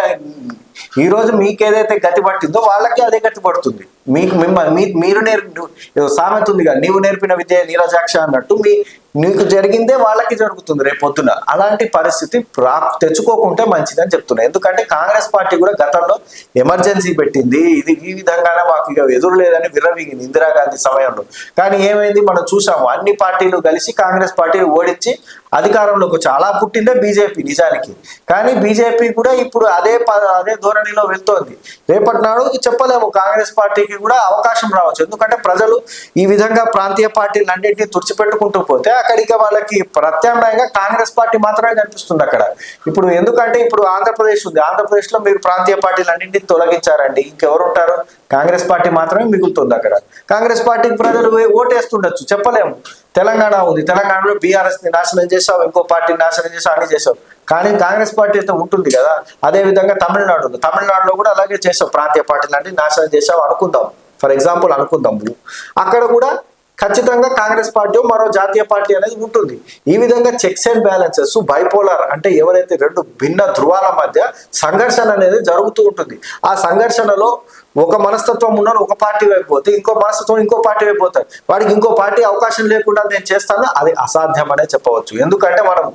ఈ రోజు మీకు ఏదైతే గతి పట్టిందో వాళ్ళకి అదే గతి పడుతుంది. మీరు సామెత ఉందిగా, నీవు నేర్పిన విద్య నీరజాక్ష అన్నట్టు నీకు జరిగిందే వాళ్ళకి జరుగుతుంది రేపు పొద్దున. అలాంటి పరిస్థితి తెచ్చుకోకుంటే మంచిదని చెప్తున్నా. ఎందుకంటే కాంగ్రెస్ పార్టీ కూడా గతంలో ఎమర్జెన్సీ పెట్టింది, ఇది ఈ విధంగానే మాకు ఇక ఎదురు లేదని విర్రవీగింది ఇందిరాగాంధీ సమయంలో. కానీ ఏమైంది మనం చూసాము, అన్ని పార్టీలు కలిసి కాంగ్రెస్ పార్టీని ఓడించి అధికారంలోకి చాలా పుట్టిందే బీజేపీ నిజానికి. కానీ బీజేపీ కూడా ఇప్పుడు అదే ధోరణిలో వెళ్తోంది. రేపటి నాడు చెప్పలేము, కాంగ్రెస్ పార్టీకి కూడా అవకాశం రావచ్చు. ఎందుకంటే ప్రజలు ఈ విధంగా ప్రాంతీయ పార్టీలు అన్నింటినీ తుడిచిపెట్టుకుంటూ పోతే అక్కడికి వాళ్ళకి ప్రత్యామ్నాయంగా కాంగ్రెస్ పార్టీ మాత్రమే కనిపిస్తుంది అక్కడ. ఇప్పుడు ఎందుకంటే ఇప్పుడు ఆంధ్రప్రదేశ్ ఉంది, ఆంధ్రప్రదేశ్ లో మీరు ప్రాంతీయ పార్టీలు అన్నింటినీ తొలగించారండి, ఇంకెవరు ఉంటారు? కాంగ్రెస్ పార్టీ మాత్రమే మిగులుతుంది అక్కడ. కాంగ్రెస్ పార్టీకి ప్రజలు ఓటేస్తుండొచ్చు, చెప్పలేము. తెలంగాణ ఉంది, తెలంగాణలో బీఆర్ఎస్ ని నాశనం చేసావు, ఇంకో పార్టీని నాశనం చేసావు, అన్ని చేసావు. కానీ కాంగ్రెస్ పార్టీ అయితే ఉంటుంది కదా. అదే విధంగా తమిళనాడులో కూడా అలాగే చేసావు, ప్రాంతీయ పార్టీలు అన్ని నాశనం చేసావు అనుకుందాం, ఫర్ ఎగ్జాంపుల్ అనుకుందాం. అక్కడ కూడా ఖచ్చితంగా కాంగ్రెస్ పార్టీ మరో జాతీయ పార్టీ అనేది ఉంటుంది. ఈ విధంగా చెక్స్ అండ్ బ్యాలెన్సెస్, బైపోలార్ అంటే ఎవరైతే రెండు భిన్న ధృవాల మధ్య సంఘర్షణ అనేది జరుగుతూ ఉంటుంది. ఆ సంఘర్షణలో ఒక మనస్తత్వం ఉన్న ఒక పార్టీ వైపు పోతే ఇంకో మనస్తత్వం ఇంకో పార్టీ వైపు పోతారు. వాడికి ఇంకో పార్టీ అవకాశం లేకుండా నేను చేస్తాను, అది అసాధ్యం అనే చెప్పవచ్చు. ఎందుకంటే మనం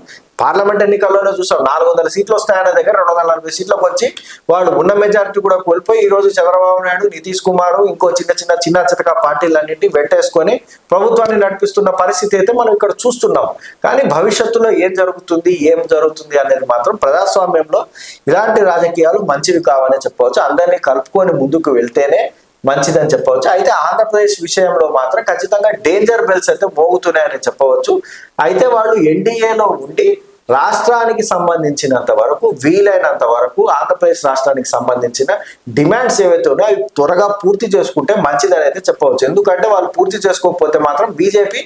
పార్లమెంట్ ఎన్నికల్లోనే చూసాం, 400 సీట్లు వస్తాయనే దగ్గర 240 సీట్లకు వచ్చి వాళ్ళు ఉన్న మెజారిటీ కూడా కోల్పోయి ఈ రోజు చంద్రబాబు నాయుడు, నితీష్ కుమార్, ఇంకో చిన్న చితక పార్టీలన్నింటినీ వెంటేసుకొని ప్రభుత్వాన్ని నడిపిస్తున్న పరిస్థితి అయితే మనం ఇక్కడ చూస్తున్నాం. కానీ భవిష్యత్తులో ఏం జరుగుతుంది అనేది మాత్రం ప్రజాస్వామ్యంలో ఇలాంటి రాజకీయాలు మంచివి కావనే చెప్పవచ్చు. అందరినీ కలుపుకొని ముందుకు వెళ్తేనే మంచిదని చెప్పవచ్చు. అయితే ఆంధ్రప్రదేశ్ విషయంలో మాత్రం ఖచ్చితంగా డేంజర్ బెల్స్ అయితే మోగుతున్నాయని చెప్పవచ్చు. అయితే వాళ్ళు ఎన్డీఏలో ఉండి రాష్ట్రానికి సంబంధించినంత వరకు వీలైనంత వరకు ఆంధ్రప్రదేశ్ రాష్ట్రానికి సంబంధించిన డిమాండ్స్ ఏవైతే ఉన్నాయో అవి త్వరగా పూర్తి చేసుకుంటే మంచిదని అయితే చెప్పవచ్చు. ఎందుకంటే వాళ్ళు పూర్తి చేసుకోకపోతే మాత్రం బీజేపీ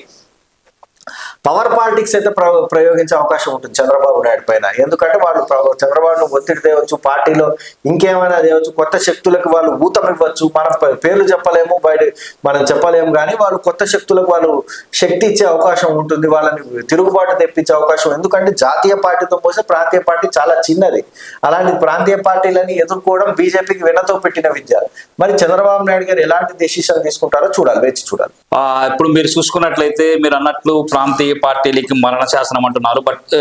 పవర్ పాలిటిక్స్ అయితే ప్రయోగించే అవకాశం ఉంటుంది చంద్రబాబు నాయుడు పైన. ఎందుకంటే వాళ్ళు చంద్రబాబును ఒత్తిడి తేవచ్చు, పార్టీలో ఇంకేమైనా తేవచ్చు, కొత్త శక్తులకు వాళ్ళు ఊతం ఇవ్వచ్చు. మనం పేర్లు చెప్పలేము, మనం చెప్పలేము, కానీ వాళ్ళు కొత్త శక్తులకు వాళ్ళు శక్తి ఇచ్చే అవకాశం ఉంటుంది, వాళ్ళని తిరుగుబాటు తెప్పించే అవకాశం. ఎందుకంటే జాతీయ పార్టీతో పోస్తే ప్రాంతీయ పార్టీ చాలా చిన్నది. అలాంటి ప్రాంతీయ పార్టీలని ఎదుర్కోవడం బీజేపీకి వెన్నతో పెట్టిన విద్య. మరి చంద్రబాబు నాయుడు గారు ఎలాంటి డెసిషన్ తీసుకుంటారో వేచి చూడాలి. ఇప్పుడు మీరు చూసుకున్నట్లయితే మీరు అన్నట్లు ప్రాంతీయ పార్టీలకి మరణ శాసనం అంటున్నారు. బట్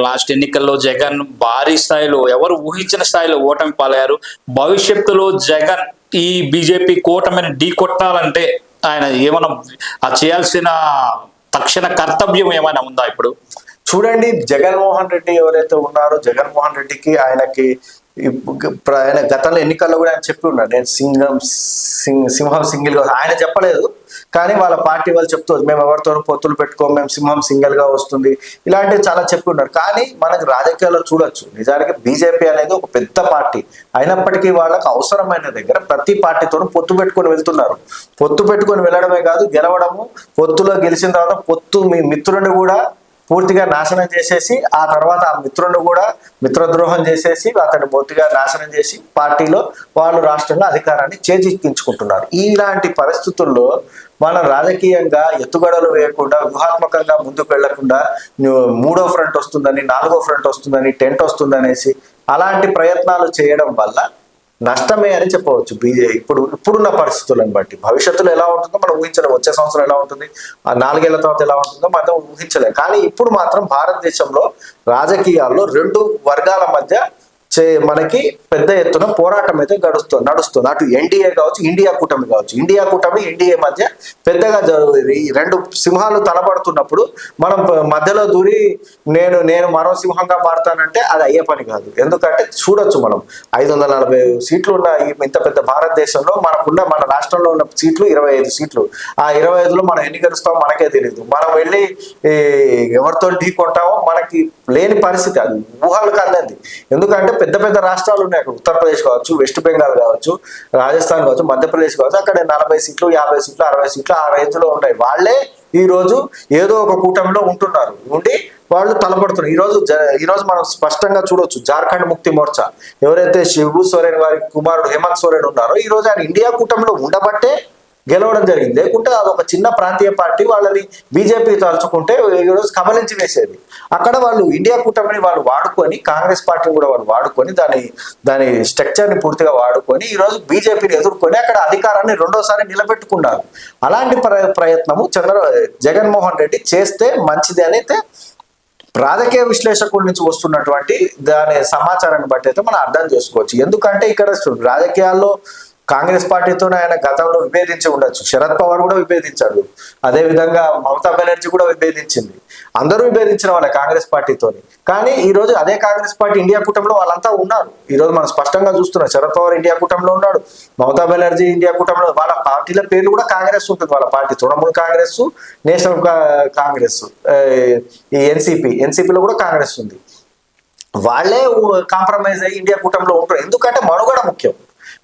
లాస్ట్ ఎన్నికల్లో జగన్ భారీ స్థాయిలో, ఎవరు ఊహించిన స్థాయిలో ఓటమి పాలయ్యారు. భవిష్యత్తులో జగన్ ఈ బీజేపీ కూటమిని ఢీ కొట్టాలంటే ఆయన ఏమైనా చేయాల్సిన తక్షణ కర్తవ్యం ఏమైనా ఉందా? ఇప్పుడు చూడండి, జగన్మోహన్ రెడ్డి ఎవరైతే ఉన్నారో, జగన్మోహన్ రెడ్డికి ఆయనకి ఆయన గతంలో ఎన్నికల్లో కూడా ఆయన చెప్పి ఉన్నాడు, నేను సింహం సింగిల్ గా, ఆయన చెప్పలేదు కానీ వాళ్ళ పార్టీ వాళ్ళు చెప్తారు మేము ఎవరితో పొత్తులు పెట్టుకోం, మేము సింహం సింగిల్ గా వస్తుంది, ఇలాంటివి చాలా చెప్పి ఉన్నారు. కానీ మనకి రాజకీయాల్లో చూడొచ్చు, నిజానికి బీజేపీ అనేది ఒక పెద్ద పార్టీ అయినప్పటికీ వాళ్ళకి అవసరమైన దగ్గర ప్రతి పార్టీతో పొత్తు పెట్టుకొని వెళ్తున్నారు. పొత్తు పెట్టుకొని వెళ్ళడమే కాదు, గెలవడము, పొత్తులో గెలిచిన తర్వాత పొత్తు మీ మిత్రుడిని కూడా పూర్తిగా నాశనం చేసేసి ఆ తర్వాత ఆ మిత్రుడిని కూడా మిత్రద్రోహం చేసేసి అతన్ని పూర్తిగా నాశనం చేసి పార్టీలో వాళ్ళు రాష్ట్రంలో అధికారాన్ని చేజిక్కించుకుంటున్నారు. ఇలాంటి పరిస్థితుల్లో మనం రాజకీయంగా ఎత్తుగడలు వేయకుండా వ్యూహాత్మకంగా ముందుకు వెళ్లకుండా మూడో ఫ్రంట్ వస్తుందని, నాలుగో ఫ్రంట్ వస్తుందని, టెంట్ వస్తుందనేసి అలాంటి ప్రయత్నాలు చేయడం వల్ల నష్టమే అని చెప్పవచ్చు. ఇప్పుడున్న పరిస్థితులను బట్టి భవిష్యత్తులో ఎలా ఉంటుందో మనం ఊహించలేం, వచ్చే సంవత్సరం ఎలా ఉంటుంది, ఆ 4 ఏళ్ల తర్వాత ఎలా ఉంటుందో మనం ఊహించలేం. కానీ ఇప్పుడు మాత్రం భారతదేశంలో రాజకీయాల్లో 2 వర్గాల మధ్య మనకి పెద్ద ఎత్తున పోరాటం అయితే నడుస్తుంది. అటు ఎన్డీఏ కావచ్చు, ఇండియా కూటమి కావచ్చు. ఇండియా కూటమి ఎన్డీఏ మధ్య పెద్దగా ఈ 2 సింహాలు తలపడుతున్నప్పుడు మనం మధ్యలో దూరి నేను మరో సింహంగా మారుతానంటే అది అయ్యే పని కాదు. ఎందుకంటే చూడొచ్చు, మనం 540 సీట్లు ఉన్న ఇంత పెద్ద భారతదేశంలో మన రాష్ట్రంలో ఉన్న సీట్లు 25 సీట్లు. ఆ 25లో మనం ఎన్ని గెలుస్తామో మనకే తెలియదు. మనం వెళ్ళి ఎవరితో ఢీ కొంటామో మనకి లేని పరిస్థితి, అది ఊహలకు అందంది. ఎందుకంటే పెద్ద పెద్ద రాష్ట్రాలు ఉన్నాయి, అక్కడ ఉత్తరప్రదేశ్ కావచ్చు, వెస్ట్ బెంగాల్ కావచ్చు, రాజస్థాన్ కావచ్చు, మధ్యప్రదేశ్ కావచ్చు, అక్కడ 40 సీట్లు, 50 సీట్లు, 60 సీట్లు ఆ రేంజ్ లో ఉంటాయి. వాళ్ళే ఈ రోజు ఏదో ఒక కూటమిలో ఉండి వాళ్ళు తలపడుతున్నారు. ఈ రోజు మనం స్పష్టంగా చూడొచ్చు, జార్ఖండ్ ముక్తి మోర్చా ఎవరైతే శిబు సోరెన్ వారి కుమారుడు హేమంత్ సోరెన్ ఉన్నారో ఈ రోజు ఆయన ఇండియా కూటమిలో ఉండబట్టే గెలవడం జరిగింది. లేకుంటే అదొక చిన్న ప్రాంతీయ పార్టీ, వాళ్ళని బీజేపీ తలుచుకుంటే ఈరోజు కబలించి వేసేది. అక్కడ వాళ్ళు ఇండియా కూటమిని వాళ్ళు వాడుకొని, కాంగ్రెస్ పార్టీని కూడా వాళ్ళు వాడుకొని, దాని స్ట్రక్చర్ని పూర్తిగా వాడుకొని ఈరోజు బీజేపీని ఎదుర్కొని అక్కడ అధికారాన్ని 2వ సారి నిలబెట్టుకున్నారు. అలాంటి ప్రయత్నము జగన్మోహన్ రెడ్డి చేస్తే మంచిది అని అయితే రాజకీయ విశ్లేషకుల నుంచి వస్తున్నటువంటి దాని సమాచారాన్ని బట్టి అయితే మనం అర్థం చేసుకోవచ్చు. ఎందుకంటే ఇక్కడ రాజకీయాల్లో కాంగ్రెస్ పార్టీతో ఆయన గతంలో విభేదించి ఉండొచ్చు, శరద్ పవార్ కూడా విభేదించాడు, అదే విధంగా మమతా బెనర్జీ కూడా విభేదించింది, అందరూ విభేదించిన వాళ్ళే కాంగ్రెస్ పార్టీతోని. కానీ ఈ రోజు అదే కాంగ్రెస్ పార్టీ ఇండియా కూటమిలో వాళ్ళంతా ఉన్నారు. ఈ రోజు మనం స్పష్టంగా చూస్తున్నాం, శరద్ పవార్ ఇండియా కూటమిలో ఉన్నాడు, మమతా బెనర్జీ ఇండియా కూటమిలో, వాళ్ళ పార్టీల పేర్లు కూడా కాంగ్రెస్ ఉంటుంది. వాళ్ళ పార్టీ తృణమూల్ కాంగ్రెస్, నేషనల్ కాంగ్రెస్, ఈ ఎన్సీపీలో కూడా కాంగ్రెస్ ఉంది. వాళ్ళే కాంప్రమైజ్ అయ్యి ఇండియా కూటమిలో ఉంటారు. ఎందుకంటే మనుగడ ముఖ్యం.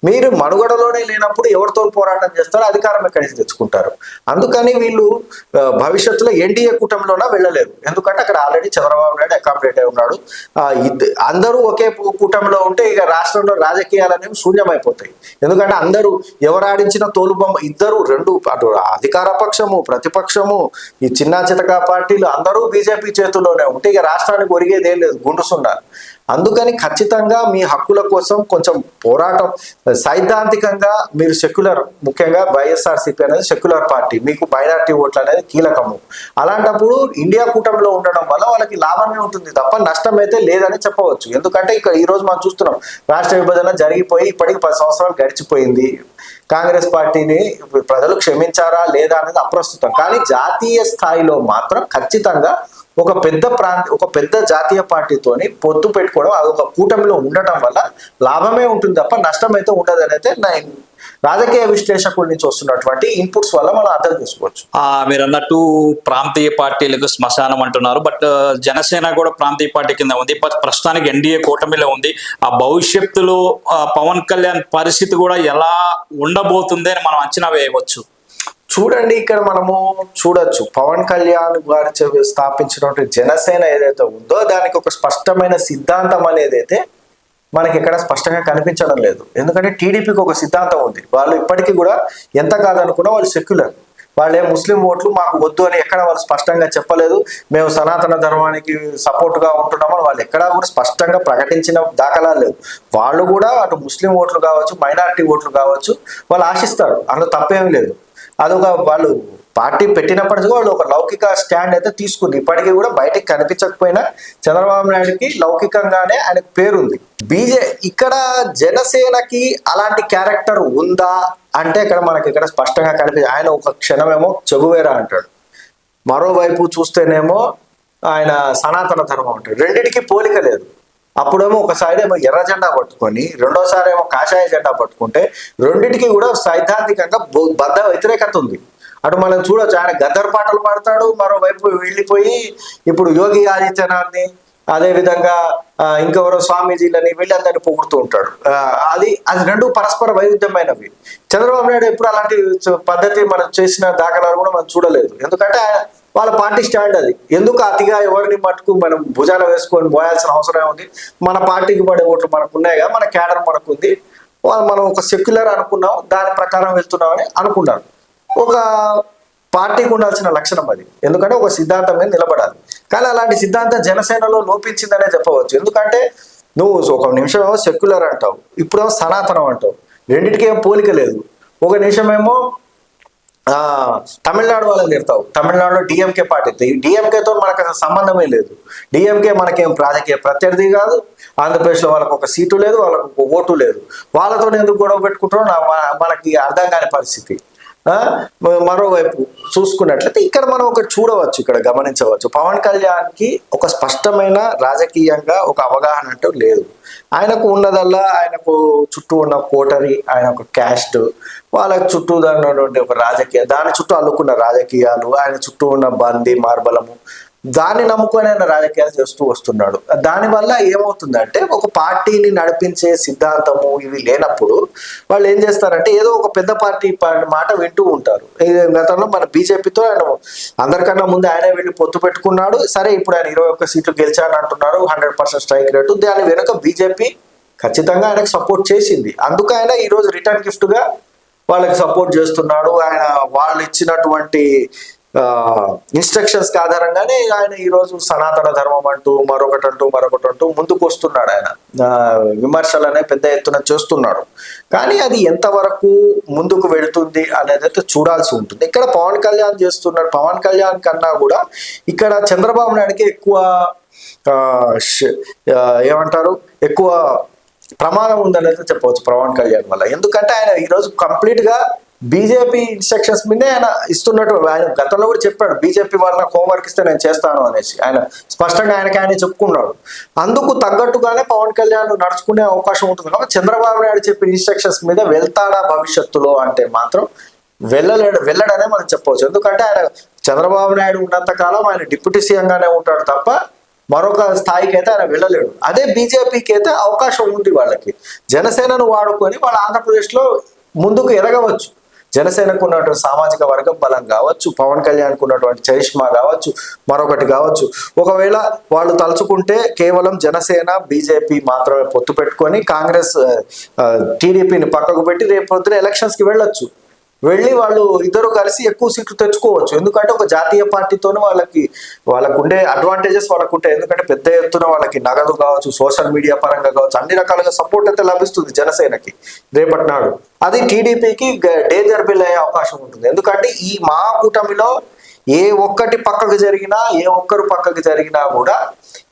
మీరు మనుగడలోనే లేనప్పుడు ఎవరితో పోరాటం చేస్తారో అధికారం ఎక్కడి నుంచి తెచ్చుకుంటారు. అందుకని వీళ్ళు భవిష్యత్తులో ఎన్డీఏ కూటమిలోనే వెళ్ళలేరు. ఎందుకంటే అక్కడ ఆల్రెడీ చంద్రబాబు నాయుడు అకామిడేట్ అయి ఉన్నాడు. అందరూ ఒకే కూటమిలో ఉంటే ఇక రాష్ట్రంలో రాజకీయాలు అనేవి శూన్యమైపోతాయి. ఎందుకంటే అందరూ ఎవరు ఆడించిన తోలుబొమ్మ, ఇద్దరు అటు అధికార పక్షము, ప్రతిపక్షము, ఈ చిన్న చితకా పార్టీలు అందరూ బీజేపీ చేతుల్లోనే ఉంటే ఇక రాష్ట్రానికి ఒరిగేదేం లేదు, గుండుసున్నారు. అందుకని ఖచ్చితంగా మీ హక్కుల కోసం కొంచెం పోరాటం, సైద్ధాంతికంగా మీరు సెక్యులర్, ముఖ్యంగా వైఎస్ఆర్సీపీ అనేది సెక్యులర్ పార్టీ, మీకు మైనారిటీ ఓట్లు అనేది కీలకము. అలాంటప్పుడు ఇండియా కూటమిలో ఉండడం వల్ల వాళ్ళకి లాభమే ఉంటుంది తప్ప నష్టం అయితే లేదని చెప్పవచ్చు. ఎందుకంటే ఇక్కడ ఈ రోజు మనం చూస్తున్నాం, రాష్ట్ర విభజన జరిగిపోయి ఇప్పటికి 10 సంవత్సరాలు గడిచిపోయింది. కాంగ్రెస్ పార్టీని ప్రజలు క్షమించారా లేదా అనేది అప్రస్తుతం. కానీ జాతీయ స్థాయిలో మాత్రం ఖచ్చితంగా ఒక పెద్ద జాతీయ పార్టీతోని పొత్తు పెట్టుకోవడం, అదొక కూటమిలో ఉండటం వల్ల లాభమే ఉంటుంది తప్ప నష్టం అయితే ఉండదని అయితే రాజకీయ విశ్లేషకుల నుంచి వస్తున్నటువంటి ఇన్పుట్స్ వల్ల మనం అర్థం చేసుకోవచ్చు. మీరు అన్నట్టు ప్రాంతీయ పార్టీలకు శ్మశానం అంటున్నారు, బట్ జనసేన కూడా ప్రాంతీయ పార్టీ కింద ఉంది. ప్రస్తుతానికి ఎన్డీఏ కూటమిలో ఉంది. ఆ భవిష్యత్తులో పవన్ కళ్యాణ్ పరిస్థితి కూడా ఎలా ఉండబోతుంది అని మనం అంచనా వేయవచ్చు. చూడండి, ఇక్కడ మనము చూడొచ్చు, పవన్ కళ్యాణ్ గారు స్థాపించినటువంటి జనసేన ఏదైతే ఉందో దానికి ఒక స్పష్టమైన సిద్ధాంతం అనేది అయితే మనకి ఎక్కడ స్పష్టంగా కనిపించడం లేదు. ఎందుకంటే టీడీపీకి ఒక సిద్ధాంతం ఉంది. వాళ్ళు ఇప్పటికీ కూడా ఎంత కాదనుకున్నా వాళ్ళు సెక్యులర్, వాళ్ళే ముస్లిం ఓట్లు మాకు వద్దు అని ఎక్కడ వాళ్ళు స్పష్టంగా చెప్పలేదు. మేము సనాతన ధర్మానికి సపోర్ట్గా ఉంటున్నామని వాళ్ళు ఎక్కడా కూడా స్పష్టంగా ప్రకటించిన దాఖలాలు లేవు. వాళ్ళు కూడా అటు ముస్లిం ఓట్లు కావచ్చు, మైనారిటీ ఓట్లు కావచ్చు వాళ్ళు ఆశిస్తారు, అందులో తప్పేమీ లేదు. అదొక వాళ్ళు పార్టీ పెట్టినప్పటికీ వాళ్ళు ఒక లౌకిక స్టాండ్ అయితే తీసుకుంది. ఇప్పటికీ కూడా బయటకు కనిపించకపోయినా చంద్రబాబు నాయుడుకి లౌకికంగానే ఆయనకు పేరుంది. ఇక్కడ జనసేనకి అలాంటి క్యారెక్టర్ ఉందా అంటే ఇక్కడ స్పష్టంగా ఆయన ఒక క్షణమేమో చెగువేరా అంటాడు, మరోవైపు చూస్తేనేమో ఆయన సనాతన ధర్మం అంటాడు. రెండిటికి పోలిక లేదు. అప్పుడేమో ఒకసారి ఏమో ఎర్ర జెండా పట్టుకొని రెండోసారి ఏమో కాషాయ జెండా పట్టుకుంటే రెండింటికి కూడా సైద్ధాంతికంగా బద్ద వ్యతిరేకత ఉంది. అటు మనం చూడొచ్చు, ఆయన గద్దర్ పాటలు పాడతాడు, మరోవైపు వెళ్ళిపోయి ఇప్పుడు యోగి ఆదిత్యనాథ్ని అదే విధంగా ఇంకెవరో స్వామీజీలని వీళ్ళందరినీ పొగుడుతూ ఉంటాడు. అది రెండు పరస్పర వైరుధ్యమైనవి. చంద్రబాబు నాయుడు ఎప్పుడు అలాంటి పద్ధతి మనం చేసిన దాఖలాలు కూడా మనం చూడలేదు. ఎందుకంటే వాళ్ళ పార్టీ స్టాండ్ అది. ఎందుకు అతిగా ఎవరిని మట్టుకు మనం భుజాన వేసుకొని పోయాల్సిన అవసరం ఉంది? మన పార్టీకి పడే ఓట్లు మనకు ఉన్నాయిగా, మన క్యాడర్ మనకు ఉంది, మనం ఒక సెక్యులర్ అనుకున్నాం, దాని ప్రకారం వెళ్తున్నామని అనుకున్నారు. ఒక పార్టీకి ఉండాల్సిన లక్షణం అది. ఎందుకంటే ఒక సిద్ధాంతం మీద నిలబడాలి. కానీ అలాంటి సిద్ధాంతం జనసేనలో లోపించిందనే చెప్పవచ్చు. ఎందుకంటే నువ్వు ఒక నిమిషం సెక్యులర్ అంటావు, ఇప్పుడేమో సనాతనం అంటావు, రెండింటికి ఏం పోలిక లేదు. ఒక నిమిషమేమో తమిళనాడు వాళ్ళని తిడతావు, తమిళనాడులో డిఎంకే పార్టీ, డిఎంకేతో మనకు అసలు సంబంధమే లేదు. డిఎంకే మనకేం రాజకీయ ప్రత్యర్థి కాదు, ఆంధ్రప్రదేశ్లో వాళ్ళకు ఒక సీటు లేదు, వాళ్ళకు ఒక ఓటు లేదు. వాళ్ళతో ఎందుకు గొడవ పెట్టుకుంటారో మనకి అర్థం కాని పరిస్థితి. మరోవైపు చూసుకున్నట్లయితే ఇక్కడ మనం ఒకటి చూడవచ్చు, ఇక్కడ గమనించవచ్చు, పవన్ కళ్యాణ్కి ఒక స్పష్టమైన రాజకీయంగా ఒక అవగాహన అంటూ లేదు. ఆయనకు ఉన్నదల్లా ఆయనకు చుట్టూ ఉన్న కోటరీ, ఆయన ఒక క్యాస్ట్, వాళ్ళకి చుట్టూ ఉన్నటువంటి ఒక దాని చుట్టూ అల్లుకున్న రాజకీయాలు, ఆయన చుట్టూ ఉన్న బంది మార్బలము, దాన్ని నమ్ముకొని ఆయన రాజకీయాలు చేస్తూ వస్తున్నాడు. దానివల్ల ఏమవుతుందంటే ఒక పార్టీని నడిపించే సిద్ధాంతము ఇవి లేనప్పుడు వాళ్ళు ఏం చేస్తారంటే ఏదో ఒక పెద్ద పార్టీ మాట వింటూ ఉంటారు. గతంలో మన బీజేపీతో ఆయన అందరికన్నా ముందు ఆయనే వెళ్ళి పొత్తు పెట్టుకున్నాడు. సరే, ఇప్పుడు ఆయన 21 సీట్లు గెలిచాను అంటున్నారు, 100% స్ట్రైక్ రేటు. దాని వెనుక బీజేపీ ఖచ్చితంగా ఆయనకు సపోర్ట్ చేసింది. అందుకు ఆయన ఈరోజు రిటర్న్ గిఫ్ట్గా వాళ్ళకి సపోర్ట్ చేస్తున్నాడు. ఆయన వాళ్ళు ఇచ్చినటువంటి ఇన్స్ట్రక్షన్స్ ఆధారంగానే ఆయన ఈరోజు సనాతన ధర్మం అంటూ మరొకటి ముందుకు వస్తున్నాడు. ఆయన విమర్శలనే పెద్ద ఎత్తున చేస్తున్నాడు. కానీ అది ఎంతవరకు ముందుకు వెళుతుంది అనేది అయితే చూడాల్సి ఉంటుంది. ఇక్కడ పవన్ కళ్యాణ్ చేస్తున్నాడు. పవన్ కళ్యాణ్ కన్నా కూడా ఇక్కడ చంద్రబాబు నాయుడుకి ఎక్కువ ఎక్కువ ప్రమాదం ఉందని అయితే చెప్పవచ్చు పవన్ కళ్యాణ్ వల్ల. ఎందుకంటే ఆయన ఈరోజు కంప్లీట్గా బీజేపీ ఇన్స్ట్రక్షన్స్ మీదే ఆయన ఇస్తున్నట్టు ఆయన గతంలో కూడా చెప్పాడు, బీజేపీ వాళ్ళ హోంవర్క్ ఇస్తే నేను చేస్తాను అనేసి ఆయన స్పష్టంగా ఆయన చెప్పుకున్నాడు. అందుకు తగ్గట్టుగానే పవన్ కళ్యాణ్ నడుచుకునే అవకాశం ఉంటుంది. కాబట్టి చంద్రబాబు నాయుడు చెప్పిన ఇన్స్ట్రక్షన్స్ మీద వెళ్తాడా భవిష్యత్తులో అంటే మాత్రం వెళ్ళడనే మనం చెప్పవచ్చు. ఎందుకంటే ఆయన చంద్రబాబు నాయుడు ఉన్నంత కాలం ఆయన డిప్యూటీ సీఎంగానే ఉంటాడు తప్ప మరొక స్థాయికి అయితే ఆయన వెళ్ళలేడు. అదే బీజేపీకి అయితే అవకాశం ఉంది. వాళ్ళకి జనసేనను వాడుకొని వాళ్ళ ఆంధ్రప్రదేశ్లో ముందుకు ఎదగవచ్చు. జనసేనకు ఉన్నటువంటి సామాజిక వర్గం బలం కావచ్చు, పవన్ కళ్యాణ్కు ఉన్నటువంటి చరిష్మా కావచ్చు, మరొకటి కావచ్చు. ఒకవేళ వాళ్ళు తలుచుకుంటే కేవలం జనసేన బీజేపీ మాత్రమే పొత్తు పెట్టుకొని కాంగ్రెస్ టీడీపీని పక్కకు పెట్టి రేపు పొద్దున ఎలక్షన్స్కి వెళ్ళొచ్చు. వెళ్ళి వాళ్ళు ఇద్దరు కలిసి ఎక్కువ సీట్లు తెచ్చుకోవచ్చు. ఎందుకంటే ఒక జాతీయ పార్టీతోనే వాళ్ళకు ఉండే అడ్వాంటేజెస్ వాళ్ళకు ఉంటాయి. ఎందుకంటే పెద్ద ఎత్తున వాళ్ళకి నగదు కావచ్చు, సోషల్ మీడియా పరంగా కావచ్చు, అన్ని రకాలుగా సపోర్ట్ అయితే లభిస్తుంది జనసేనకి రేపటి నాడు. అది టీడీపీకి డేంజర్ బిల్ అయ్యే అవకాశం ఉంటుంది. ఎందుకంటే ఈ మహాకూటమిలో ఏ ఒక్కటి పక్కకు జరిగినా, ఏ ఒక్కరు పక్కకు జరిగినా కూడా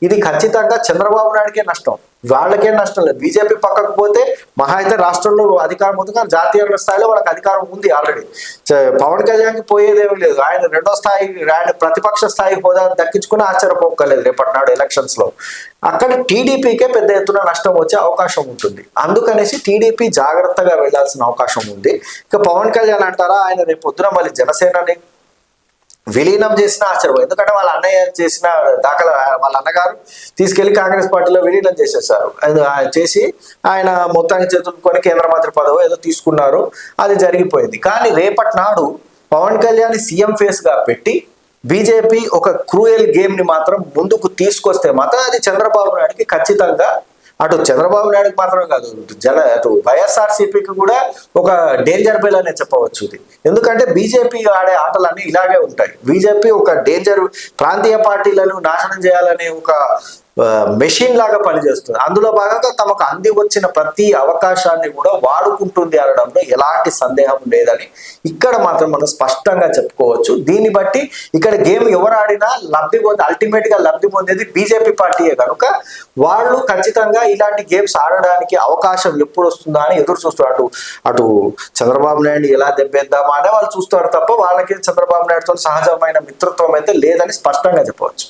ఇది ఖచ్చితంగా చంద్రబాబు నాయుడికే నష్టం, వాళ్ళకే నష్టం లేదు. బీజేపీ పక్కకు పోతే మహా అయితే రాష్ట్రంలో అధికారం ఉంది, కానీ జాతీయ స్థాయిలో వాళ్ళకి అధికారం ఉంది ఆల్రెడీ. పవన్ కళ్యాణ్కి పోయేదేమీ లేదు. ఆయన రెండో స్థాయి, ఆయన ప్రతిపక్ష స్థాయి హోదా దక్కించుకుని ఆశ్చర్యపోకలేదు రేపటి నాడు ఎలక్షన్స్ లో. అక్కడ టీడీపీకే పెద్ద ఎత్తున నష్టం వచ్చే అవకాశం ఉంటుంది. అందుకనేసి టీడీపీ జాగ్రత్తగా వెళ్లాల్సిన అవకాశం ఉంది. ఇక పవన్ కళ్యాణ్ అంటారా, ఆయన రేపు పొద్దున మళ్ళీ జనసేనని విలీనం చేసిన ఆశ్చర్యం. ఎందుకంటే వాళ్ళ అన్నయ్య చేసిన దాఖలా, వాళ్ళ అన్నగారు తీసుకెళ్లి కాంగ్రెస్ పార్టీలో విలీనం చేసేసారు. చేసి ఆయన మొత్తానికి చేతులుకొని కేంద్ర మంత్రి పదవి ఏదో తీసుకున్నారు, అది జరిగిపోయింది. కానీ రేపటి నాడు పవన్ కళ్యాణ్ సీఎం ఫేస్ గా పెట్టి బీజేపీ ఒక క్రూయల్ గేమ్ ని మాత్రం ముందుకు తీసుకొస్తే మాత్రం అది చంద్రబాబు నాయుడుకి ఖచ్చితంగా, అటు చంద్రబాబు నాయుడుకి మాత్రమే కాదు, అటు వైఎస్ఆర్సీపీకి కూడా ఒక డేంజర్ బెల్ అనే చెప్పవచ్చు ఇది. ఎందుకంటే బీజేపీ ఆడే ఆటలన్నీ ఇలాగే ఉంటాయి. బీజేపీ ఒక డేంజర్, ప్రాంతీయ పార్టీలను నాశనం చేయాలనే ఒక మెషిన్ లాగా పనిచేస్తుంది. అందులో భాగంగా తమకు అంది వచ్చిన ప్రతి అవకాశాన్ని కూడా వాడుకుంటుంది అనడంలో ఎలాంటి సందేహం లేదని ఇక్కడ మాత్రం మనం స్పష్టంగా చెప్పుకోవచ్చు. దీన్ని బట్టి ఇక్కడ గేమ్ ఎవరు ఆడినా అల్టిమేట్ గా లబ్ధి పొందేది బీజేపీ పార్టీయే కనుక వాళ్ళు ఖచ్చితంగా ఇలాంటి గేమ్స్ ఆడడానికి అవకాశం ఎప్పుడు వస్తుందా అని ఎదురు చూస్తారు. అటు చంద్రబాబు నాయుడు ఎలా దెబ్బేద్దామా అనే వాళ్ళు చూస్తారు తప్ప వాళ్ళకి చంద్రబాబు నాయుడుతో సహజమైన మిత్రత్వం అయితే లేదని స్పష్టంగా చెప్పవచ్చు.